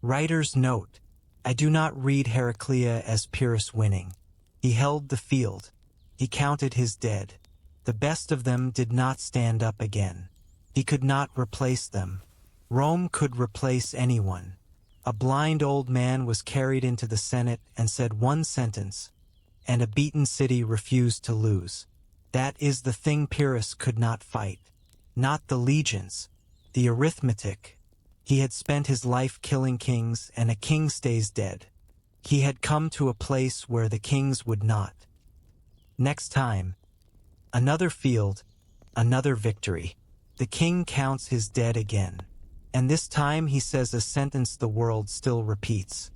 S1: Writer's note. I do not read Heraclea as Pyrrhus winning. He held the field. He counted his dead. The best of them did not stand up again. He could not replace them. Rome could replace anyone. A blind old man was carried into the Senate and said one sentence, and a beaten city refused to lose. That is the thing Pyrrhus could not fight. Not the legions, the arithmetic. He had spent his life killing kings, and a king stays dead. He had come to a place where the kings would not. Next time, another field, another victory. The king counts his dead again. And this time he says a sentence the world still repeats.